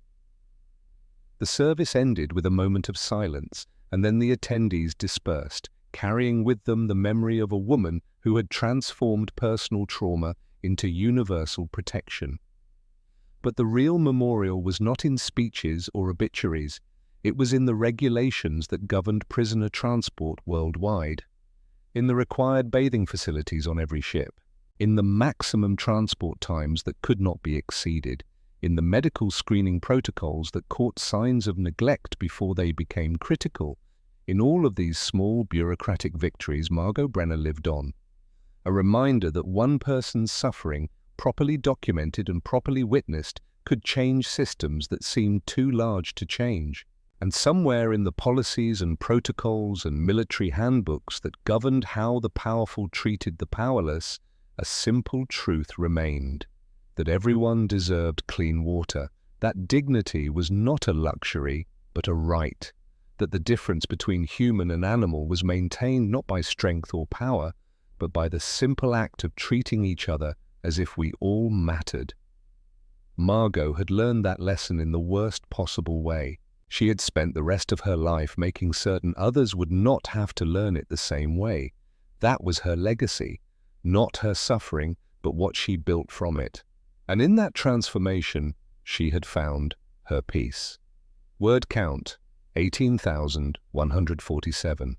The service ended with a moment of silence, and then the attendees dispersed, carrying with them the memory of a woman who had transformed personal trauma into universal protection. But the real memorial was not in speeches or obituaries. It was in the regulations that governed prisoner transport worldwide, in the required bathing facilities on every ship, in the maximum transport times that could not be exceeded, in the medical screening protocols that caught signs of neglect before they became critical. In all of these small bureaucratic victories, Margot Brenner lived on. A reminder that one person's suffering, properly documented and properly witnessed, could change systems that seemed too large to change. And somewhere in the policies and protocols and military handbooks that governed how the powerful treated the powerless, a simple truth remained, that everyone deserved clean water, that dignity was not a luxury, but a right, that the difference between human and animal was maintained not by strength or power, but by the simple act of treating each other as if we all mattered. Margot had learned that lesson in the worst possible way. She had spent the rest of her life making certain others would not have to learn it the same way. That was her legacy, not her suffering, but what she built from it. And in that transformation, she had found her peace. Word count, 18,147.